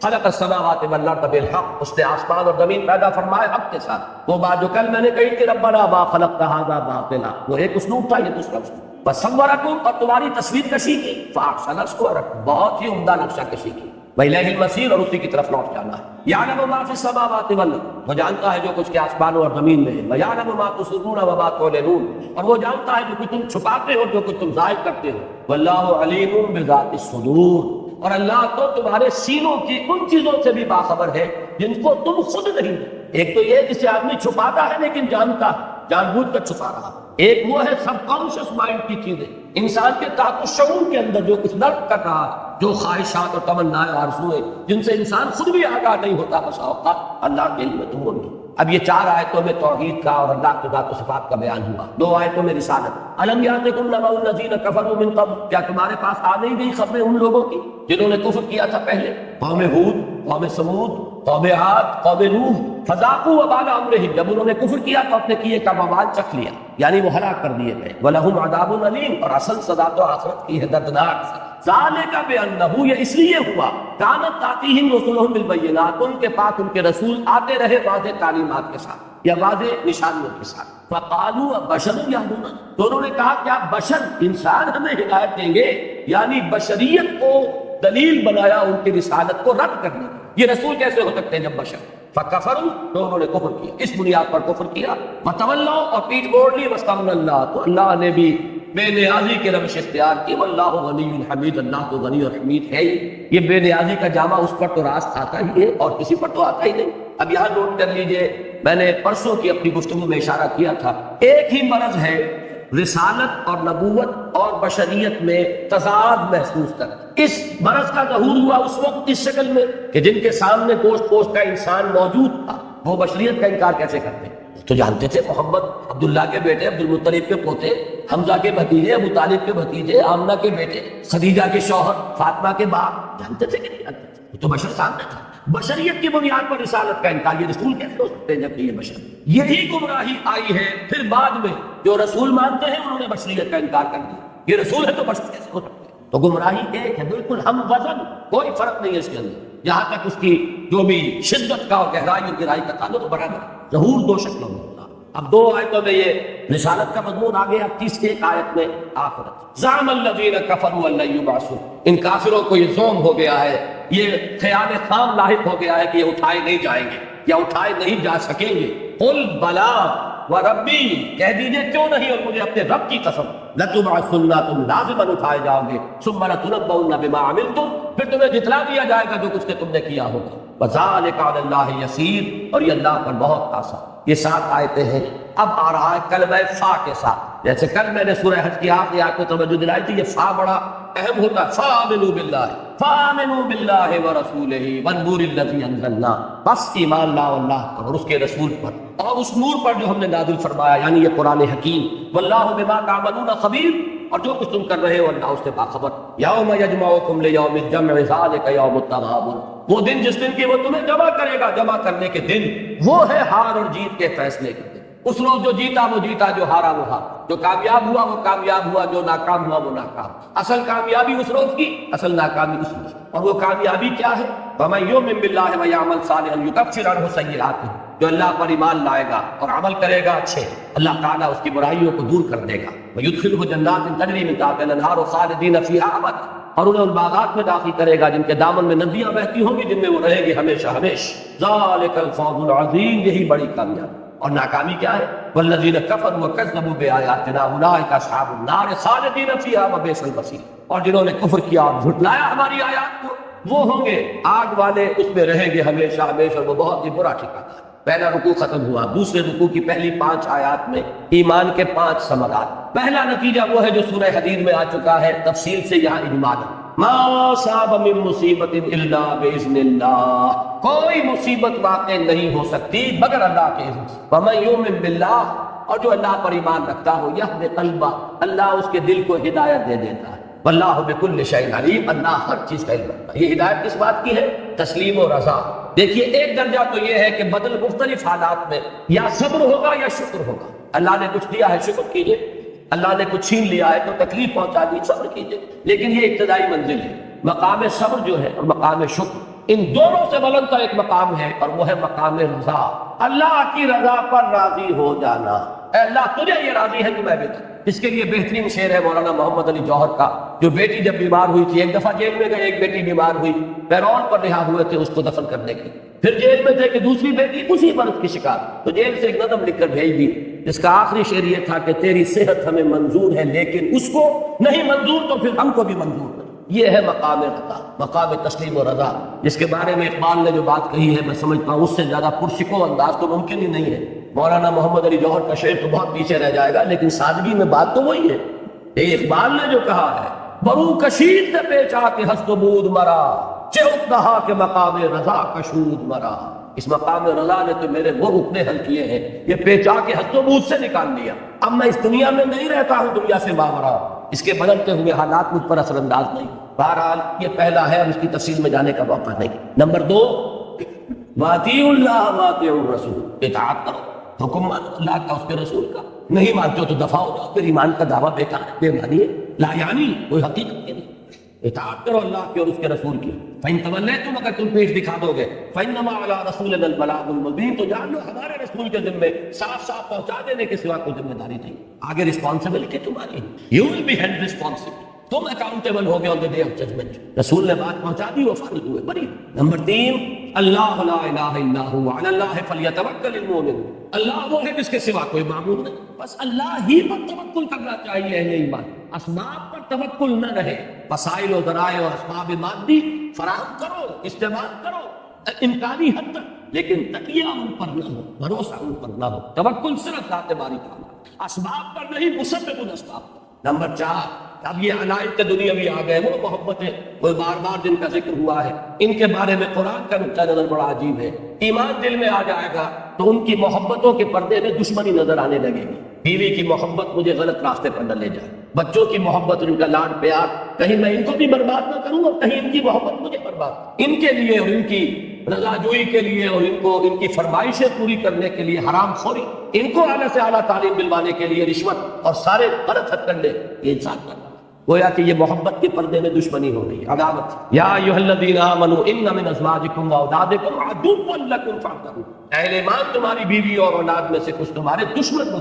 خلق السماوات والارض بالحق، اس نے آسمان اور زمین پیدا فرمائے حق کے ساتھ. وہ بات جو کل میں نے کہی تھی ربنا ما خلقت هذا باطلا، وہ ایک اسلوب تھا، یہ دوسرا اسلوب. وصورکم، اور تمہاری تصویر کشی کی. فاحسن صورکم، بہت ہی عمدہ نقشہ کشی کی. وَإِلَيْهِ الْمَصِيرُ، اور اسی کی طرف لوٹ جانا ہے. يَعْلَمُ مَا فِي السَّمَاوَاتِ وَالْأَرْضِ، وہ جانتا ہے جو کچھ کے آسمانوں اور زمین میں ہے. وَيَعْلَمُ مَا تُسِرُّونَ وَمَا تُعْلِنُونَ، اور وہ جانتا ہے جو کچھ تم چھپاتے ہو جو کچھ تم ظاہر کرتے ہو. وَاللَّهُ عَلِيمٌ بِذَاتِ الصُّدُورِ، اور اللہ تو تمہارے سینوں کی ان چیزوں سے بھی باخبر ہے جن کو تم خود نہیں. ایک تو یہ جسے آدمی چھپاتا ہے لیکن جانتا ہے، جان بوجھ کر چھپا رہا. ایک وہ ہے سب کانشس مائنڈ کی چیزیں، انسان کے تحت الشعور کے اندر جو کچھ نرک کر رہا ہے، جو خواہشات اور تمنائیں آرزوئیں جن سے انسان خود بھی آگاہ نہیں ہوتا، بس اوقات اللہ کے علم تم نہیں. اب یہ 4 آیتوں میں توحید کا اور اللہ کے ذات و صفات کا بیان ہوا. 2 آیتوں میں رسالت. الم یاتکم نبأ الذین کفروا من قبل، کیا تمہارے پاس آ نہیں گئی خبریں ان لوگوں کی جنہوں نے کفر کیا تھا پہلے؟ قوم ہود، قوم سمود، قوم عاد، قوم نوح. فذاقوا وبال امرہم، جب انہوں نے کفر کیا تو اپنے کیے کا وبال چکھ لیا، یعنی وہ ہلاک کر دیے گئے. وَلَهُمْ عَذَابٌ أَلِيمٌ، اور اصل سزا تو آخرت کی ہے دردناک. ذالک بأنہ، یہ اس لیے ہوا، کانت تأتیہم رسلہم بالبینات، ان کے پاس ان کے رسول آتے رہے واضح تعلیمات کے ساتھ یا واضح نشانیوں کے ساتھ. فقالوا بشر یہدونہ، تو انہوں نے کہا کیا بشر انسان ہمیں ہدایت دیں گے؟ یعنی بشریت کو دلیل بنایا ان کی رسالت کو رد کرنے. یہ رسول کیسے ہو سکتے ہیں جب بشر؟ فکفروا، تو انہوں نے کفر کیا، اس بنیاد پر کفر کیا. وتولوا، اور پیٹھ موڑ لی. واستغنى اللہ، تو اللہ نے بھی بے نیازی کی روش اختیار کی. واللہ غنی حمید، اللہ تو غنی اور حمید ہے ہی. یہ بے نیازی کا جامہ اس پر تو راست آتا ہی ہے اور کسی پر تو آتا ہی نہیں. اب یہاں نوٹ کر لیجئے میں نے پرسوں کی اپنی گفتگو میں اشارہ کیا تھا، ایک ہی مرض ہے رسالت اور نبوت اور بشریت میں تضاد محسوس کر۔ اس مرض کا ظہور ہوا اس وقت اس شکل میں کہ جن کے سامنے گوشت پوشت کا انسان موجود تھا وہ بشریت کا انکار کیسے کرتے؟ تو جانتے تھے محمد عبداللہ کے بیٹے، عبد المطلب کے پوتے، حمزہ کے بھتیجے، ابو طالب کے بھتیجے، آمنہ کے بیٹے، خدیجہ کے شوہر، فاطمہ کے باپ، جانتے تھے کہ نہیں جانتے تھے؟ وہ تو بشر سامنے تھا۔ بشریت کی بنیاد پر رسالت کا انکار، یہ رسول کیسے ہو سکتے ہیں جبکہ یہ بشر؟ یہی گمراہی آئی ہے۔ پھر بعد میں جو رسول مانتے ہیں انہوں نے بشریت کا انکار کر دیا، یہ رسول ہے تو بشر کیسے ہو سکتے ہیں؟ تو گمراہی ایک ہے، بالکل ہم وزن، کوئی فرق نہیں ہے اس کے اندر، جہاں تک اس کی جو بھی شدت کا اور گہرائی اور گہرائی کا تعلق برابر۔ ظہور دو شکلوں میں ہوتا۔ اب دو آیتوں میں یہ رسالت کا مضمون آ گیا، اب تیسری ایک آیت میں آخرت۔ زعم الذین کفروا ان لن یبعثوا، ان کافروں کو یہ زوم ہو گیا ہے، یہ خیال خام لاحق ہو گیا ہے کہ یہ اٹھائے نہیں جائیں گے یا اٹھائے نہیں جا سکیں گے۔ قل بلا وربی، کہہ دیجئے کیوں نہیں، اور مجھے اپنے رب کی قسم، لتبعثن، تم لازماً اٹھائے جاؤ گے، ثم لتنبؤن بما عملتم، پھر تمہیں جتلا دیا جائے گا جو کچھ کہ تم نے کیا ہوگا۔ وذالک علی اللہ یسیر، اور یہ اللہ پر بہت آسان۔ یہ 7 آیتیں ہیں۔ اب آ رہا ہے کلمہ فا کے ساتھ، جیسے کل میں نے سورہ حج کی آخری آیت کو توجہ دلائی تھی، یہ فا بڑا اہم ہوتا ہے۔ فآمنوا باللہ، فآمنوا باللہ ورسولہ والنور الذی انزلنا، بس ایمان لاؤ اللہ پر اور اس کے رسول پر اور اس نور پر جو ہم نے نازل فرمایا، یعنی یہ قرآن حکیم۔ واللہ بما تعملون خبیر، اور جو کچھ تم کر رہے ہو اللہ اس سے باخبر۔ یوم یجمعکم لیوم الجمع ذلک یوم التغابن، وہ دن جس دن کی وہ تمہیں جمع کرے گا، جمع کرنے کے دن، وہ ہے ہار اور جیت کے فیصلے کے دن۔ اس روز جو جیتا وہ جیتا، جو ہارا وہ ہارا، جو کامیاب ہوا وہ کامیاب ہوا، جو ناکام ہوا وہ ناکام۔ اصل کامیابی اس روز کی، اصل ناکامی اس روز کی۔ اور وہ کامیابی کیا ہے؟ وَمَن يُؤْمِن بِاللَّهِ وَيَعْمَلْ صَالِحًا يُكَفِّرْ عَنْهُ سَيِّئَاتِهِ، جو اللہ پر ایمان لائے گا اور عمل کرے گا اچھے، اللہ تعالیٰ اس کی برائیوں کو دور کر دے گا۔ وَيُدْخِلْهُ جَنَّاتٍ تَجْرِي مِن تَحْتِهَا الْأَنْهَارُ خَالِدِينَ فِيهَا أَبَدًا، اور انہیں ان باغات میں داخل کرے گا جن کے دامن میں ندیاں بہتی ہوں گی، جن میں وہ رہیں گے ہمیشہ ہمیشہ۔ ذَلِكَ الْفَوْزُ الْعَظِيمُ، یہی بڑی کامیابی۔ اور ناکامی کیا ہے؟ وَالَّذِينَ كَفَرُوا وَكَذَّبُوا بِآيَاتِنَا أُولَٰئِكَ أَصْحَابُ النَّارِ خَالِدِينَ فِيهَا وَبِئْسَ الْمَصِيرُ، اور جنہوں نے کفر کیا اور جھٹلایا ہماری آیات کو، وہ ہوں گے آگ والے، اس میں رہیں گے ہمیشہ ہمیشہ، اور وہ بہت ہی برا ٹھکانہ ہے۔ پہلا رکوع ختم ہوا، دوسرے رکوع کی پہلی 5 آیات میں ایمان کے 5 ثمرات۔ پہلا نتیجہ وہ ہے جو سورہ حدید میں آ چکا ہے، تفصیل سے یہاں اجمالا، ما اصاب من مصیبت الا باذن اللہ، کوئی مصیبت واقع نہیں ہو سکتی مگر اللہ کے اذن سے۔ ومن یؤمن باللہ، اور جو اللہ پر ایمان رکھتا ہو، یہد قلبہ، اللہ اس کے دل کو ہدایت دے دیتا ہے۔ واللہ بکل شیء علیم، اللہ ہر چیز کا علم رکھتا ہے۔ یہ ہدایت کس بات کی ہے؟ تسلیم و رضا۔ دیکھیے ایک درجہ تو یہ ہے کہ بدل مختلف حالات میں یا صبر ہوگا یا شکر ہوگا۔ اللہ نے کچھ دیا ہے شکر کیجئے، اللہ نے کچھ چھین لیا ہے تو تکلیف پہنچا دی، صبر کیجئے۔ لیکن یہ ابتدائی منزل ہے۔ مقام صبر جو ہے اور مقام شکر، ان دونوں سے بلند کا ایک مقام ہے اور وہ ہے مقام رضا، اللہ کی رضا پر راضی ہو جانا۔ اے اللہ تجھے یہ راضی ہے کہ میں بہتر۔ اس کے لیے بہترین شعر ہے مولانا محمد علی جوہر کا، جو بیٹی جب بیمار ہوئی تھی، ایک دفعہ جیل میں گئے، ایک بیٹی بیمار ہوئی، پیرول پر رہا ہوئے تھے اس کو دفن کرنے کے، پھر جیل میں تھے کہ دوسری بیٹی اسی مرض کی شکار، تو جیل سے ایک نظم لکھ کر بھیج دی جس کا آخری شعر یہ تھا کہ تیری صحت ہمیں منظور ہے لیکن اس کو نہیں منظور تو پھر ہم کو بھی منظور ہے۔ یہ ہے مقام رضا، مقام تسلیم و رضا، جس کے بارے میں اقبال نے جو بات کہی ہے میں سمجھتا ہوں اس سے زیادہ پرشکو انداز تو ممکن ہی نہیں ہے۔ مولانا محمد علی جوہر کا شعر تو بہت پیچھے رہ جائے گا لیکن سادگی میں بات تو وہی ہے۔ یہ اقبال نے جو کہا ہے، برو کشید پیچا کے ہست و بود مرا، چہت رہا کہ مقام رضا کشود مرا۔ اس مقام رضا نے تو میرے وہ رکنے حل کیے ہیں، یہ پیچا کے ہست و بود سے نکال لیا۔ اب میں اس دنیا میں نہیں رہتا ہوں دنیا سے باورا، اس کے بدلتے ہوئے حالات مجھ پر اثر انداز نہیں۔ بہرحال یہ پہلا ہے، اب اس کی تفصیل میں جانے کا موقع نہیں۔ نمبر 2، واطیعوا اللہ واطیعوا الرسول، اطاعت کرو، حکم مانو اللہ کا اس کے رسول کا، نہیں مانتے ہو تو دفاع ہو جاؤ، پھر ایمان کا دعویٰ بیکار ہے، بے معنی ہے، لا یعنی کوئی حقیقت نہیں۔ اطاعت کرو اللہ کی اور اس کے رسول کی۔ فَإِن تَوَلَّيْتُمْ، اگر تم پیش دکھا دو گے، فَإِنَّمَا عَلَىٰ رَسُولِنَا الْبَلَاغُ الْمُبِينُ، تو جان لو ہمارے رسول کے ذمے صاف صاف پہنچا دینے کے سوا کوئی ذمہ داری نہیں، آگے رسپانسبلٹی تمہاری ہے، you will be held responsible, تم اکاؤنٹیبل ہو گے on the day of judgment. رسول نے بات پہنچا دی، وہ فارغ ہوئے، بری۔ نمبر 3، اللہ لا الہ الا هو علی اللہ فلیتوکل المؤمنون، اللہ وہ ہے جس کے سوا کوئی معبود نہیں، بس اللہ ہی پر توکل کرنا چاہیے اہل ایمان، اسباب پر توکل نہ رہے۔ وسائل و ذرائع اور اسباب مادی فراہم کرو، استعمال کرو، امکانی حد تک، لیکن تکیہ ان پر نہ ہو، بھروسہ ان پر نہ ہو، توکل صرف ذات باری تعالیٰ، اسباب پر نہیں، مسبب الاسباب پر۔ نمبر 4، اب یہ علائق دنیاوی آ گئے، وہ محبتیں، وہ بار بار جن کا ذکر ہوا ہے، ان کے بارے میں قرآن کا نقطہ نظر بڑا عجیب ہے۔ ایمان دل میں آ جائے گا تو ان کی محبتوں کے پردے میں دشمنی نظر آنے لگے گی۔ بیوی کی محبت مجھے غلط راستے پر نہ لے جائے، بچوں کی محبت، ان کا لاڈ پیار، کہیں میں ان کو بھی برباد نہ کروں اور کہیں ان کی محبت مجھے برباد، ان کے لیے اور ان کی رضا جوئی کے لیے اور ان کی فرمائشیں پوری کرنے کے لیے حرام خوری، ان کو اعلیٰ سے اعلیٰ تعلیم دلوانے کے لیے رشوت اور سارے غلط ہتھکنڈے یہ انسان کرنا، گویا کہ یہ محبت کے پردے میں دشمنی ہو رہی ہے، عداوت۔ یا ایھا الذین آمنوا ان من ازواجکم واولادکم عدوا لکم فاحذروہ، اہل ایمان تمہاری بیوی اور اولاد میں سے کچھ تمہارے دشمن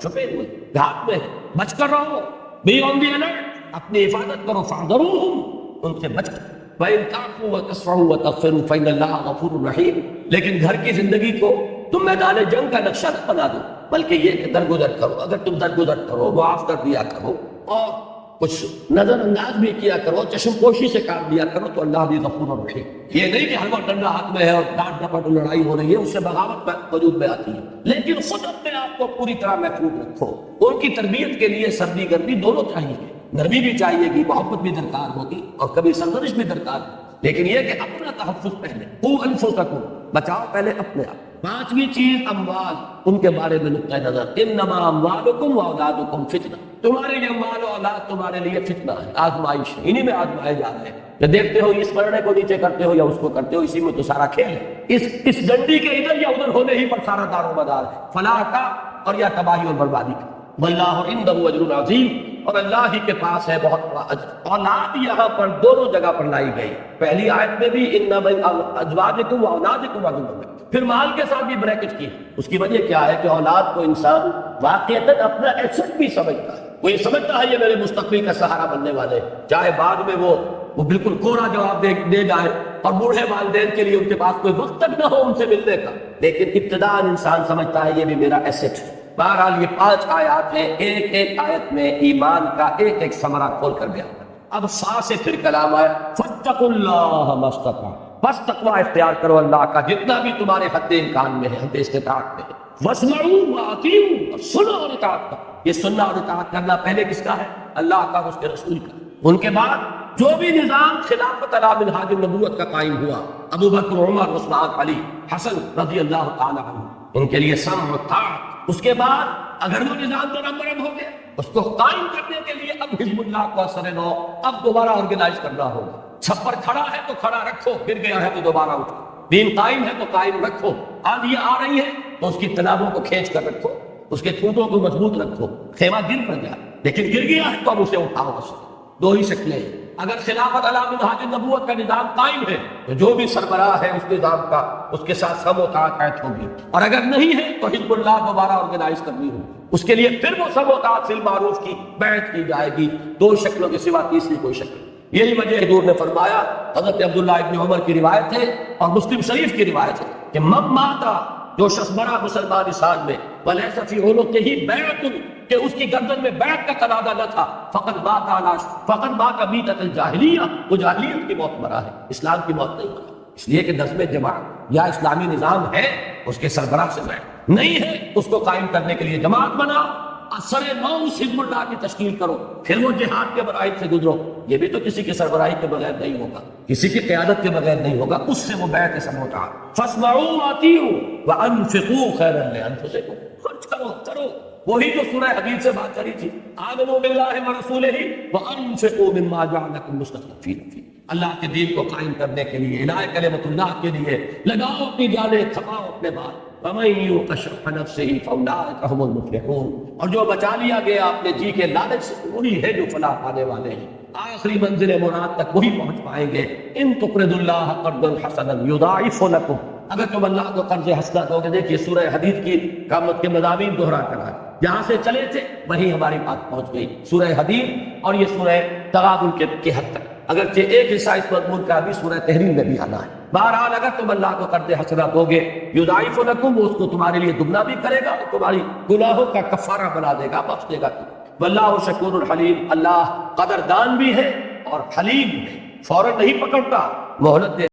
چھپے ہوئے گھات میں، بچ کر رہو، بی آن دی الرٹ، اپنی حفاظت کرو، فاحذروہم، ان سے بچ کر، وَإِن تَعْفُوا وَتَصْفَحُوا وَتَغْفِرُوا فَإِنَّ اللَّهَ غَفُورٌ رَحِيمٌ۔ لیکن گھر کی زندگی کو تم میدان جنگ کا نقشہ نہ بنا دو، بلکہ یہ کہ درگزر کرو، اگر تم درگزر کرو، معاف کر دیا کرو اور کچھ نظر انداز بھی کیا کرو، چشم پوشی سے کام لیا کرو، تو اللہ بھی غفور رحیم۔ یہ نہیں کہ ہر وقت ڈنڈا ہاتھ میں ہے اور ڈانٹ ڈپٹ لڑائی ہو رہی ہے، اس سے بغاوت وجود میں آتی ہے، لیکن خود اپنے آپ کو پوری طرح محفوظ رکھو۔ ان کی تربیت کے لیے سردی گرمی دونوں چاہیے، نرمی بھی چاہیے گی، محبت بھی درکار ہوگی اور کبھی سرزنش بھی درکار ہوگی، لیکن یہ کہ اپنا تحفظ پہلے، قوا انفسکم، بچاؤ پہلے اپنے آپ۔ پانچویں چیز اموال، ان کے بارے میں نقطہ نظر، انما اموالکم واولادکم فتنہ، تمہارے لیے مال و اولاد تمہارے لیے فتنہ ہے، آزمائش ہے، انہی میں آزمائے جا رہے ہیں، کہ دیکھتے ہو اس پرڑے کو نیچے کرتے ہو یا اس کو کرتے ہو، اسی میں تو سارا کھیل ہے، اس ڈنڈی کے ادھر یا ادھر ہونے ہی پر سارا دار و مدار ہے، فلاح کا اور یا تباہی اور بربادی کا۔ واللہ عندہ اجر عظیم، اور اللہ ہی کے پاس ہے بہت بڑا اجر۔ اولاد یہاں پر دونوں جگہ پر لائی گئی، پہلی آیت میں بھی ان ازواجکم واولادکم عدو لکم، پھر مال کے ساتھ بھی بریکٹ کی۔ اس کی وجہ کیا ہے کہ اولاد کو انسان واقعتاً اپنا ایسٹ بھی سمجھتا ہے، وہ یہ سمجھتا ہے یہ میرے مستقبل کا سہارا بننے والے، چاہے بعد میں وہ بالکل کوڑا جواب دے جائے اور بوڑھے والدین کے لیے ان کے پاس کوئی وقت تک نہ ہو ان سے ملنے کا، لیکن ابتداءً انسان سمجھتا ہے یہ بھی میرا ایسٹ ہے۔ بہرحال یہ 5 آیات ہیں، ایک ایک آیت میں ایمان کا ایک ایک ثمرہ کھول کر بیان ہے۔ اب فا سے پھر کلام آیا، فاتقوا اللہ ما استطعتم، بس تقوی اختیار کرو اللہ کا جتنا بھی تمہارے حد امکان میں ہے، حد استطاعت میں ہے، واسمعوا واطیعوا، اور سنو اور اطاعت کرو۔ یہ سننا اور اطاعت کرنا پہلے کس کا ہے؟ اللہ کا، اس کے رسول کا۔ ان کے بعد جو بھی نظام خلافت علی منہاج النبوت کا قائم ہوا، ابو بکر، عمر، عثمان، علی، حسن رضی اللہ تعالی عنہ، ان کے لیے سمع و طاعت۔ اس کے بعد اگر وہ نظام مرمب ہو گیا، اس کو قائم کرنے کے لیے اب حزب اللہ کو اثر نو اب دوبارہ آرگنائز کرنا ہوگا۔ چھپر کھڑا ہے تو کھڑا رکھو، گر گیا ہے تو دوبارہ اٹھو، دین قائم ہے تو قائم رکھو، آندھیاں آ رہی ہیں تو اس کی تنابوں کو کھینچ کر رکھو، اس کے ٹوٹوں کو مضبوط رکھو، خیمہ گر پڑ جائے لیکن گر گیا ہے تو اب اسے اٹھاؤ۔ دو ہی شکلیں، اگر خلافت علی منہاج النبوت کا نظام قائم ہے تو جو بھی سربراہ ہے اس نظام کا، اس کے ساتھ سم و طاعت ہوگی، اور اگر نہیں ہے تو حزب اللہ دوبارہ آرگنائز کرنی ہوگی، اس کے لیے پھر وہ سم و طاعت فی المعروف کی بیعت کی جائے گی، 2 شکلوں کے سوا تیسری کوئی شکل۔ یہی وجہ حضور نے فرمایا، حضرت عبداللہ ابن عمر کی روایت ہے اور مسلم شریف کی روایت ہے کہ من ماتا، جو شخص مرا مسلمان انسان میں، ولیس فی عنقہ بیعۃ، کہ اس کی گردن میں بیعت کا تنازع نہ تھا، فقط مات میتۃ الجاہلیہ، وہ جاہلیت کی موت مرا ہے، اسلام کی موت نہیں مرا۔ اس لیے کہ نظم جماعت یا اسلامی نظام ہے، اس کے سربراہ سے بیعت نہیں ہے، اس کو قائم کرنے کے لیے جماعت بناؤ، اثر نو اس حزب اللہ کی تشکیل کرو، پھر وہ جہاد کے مراحل سے گزرو۔ یہ بھی تو کسی کی سربراہی کے بغیر نہیں ہوگا، کسی کی قیادت کے بغیر نہیں ہوگا، اس سے وہ بیعت سمجھا۔ فاسمعوا واطیعوا وانفقوا خیرا لانفسکم، خرچ کرو، وہی جو سورہ حدید سے بات کری تھی، آمنوا باللہ ورسولہ وانفقوا مما جعلکم مستخلفین فیہ، اللہ کے دین کو قائم کرنے کے لیے، اعلاء کلمۃ اللہ کے لیے لگاؤ اپنی جانیں، کھپاؤ اپنے بال۔ وَمَن يُوقَ شُحَّ نَفْسِهِ فَأُولَٰئِكَ هُمُ الْمُفْلِحُونَ، اور جو بچا لیا گیا اپنے جی کے لالچ سے، وہی ہے جو فلاح پانے والے ہیں، آخری منزل مراد تک وہی پہنچ پائیں گے۔ ان تقرضوا اللہ قرضا حسنا یضاعفہ لکم، اگر تم اللہ کو قرض حسنہ دو گے۔ دیکھیے سورہ حدید کی قامت کے مضامین دہرا کر آئے، جہاں سے چلے تھے وہیں ہماری بات پہنچ گئی، سورہ حدید اور یہ سورہ تغابن کے حد تک، اگرچہ ایک حصہ اس مضمون کا بھی سورہ تحریم میں بھی آنا ہے۔ بہرحال اگر تم اللہ کو قرض حسنہ دو گے، یضاعف لکم، وہ اس کو تمہارے لیے دگنا بھی کرے گا اور تمہاری گناہوں کا کفارہ بنا دے گا، بخش دے گا۔ واللہ شکور الحلیم، اللہ قدردان بھی ہے اور حلیم ہے، فوراً نہیں پکڑتا، مہلت دے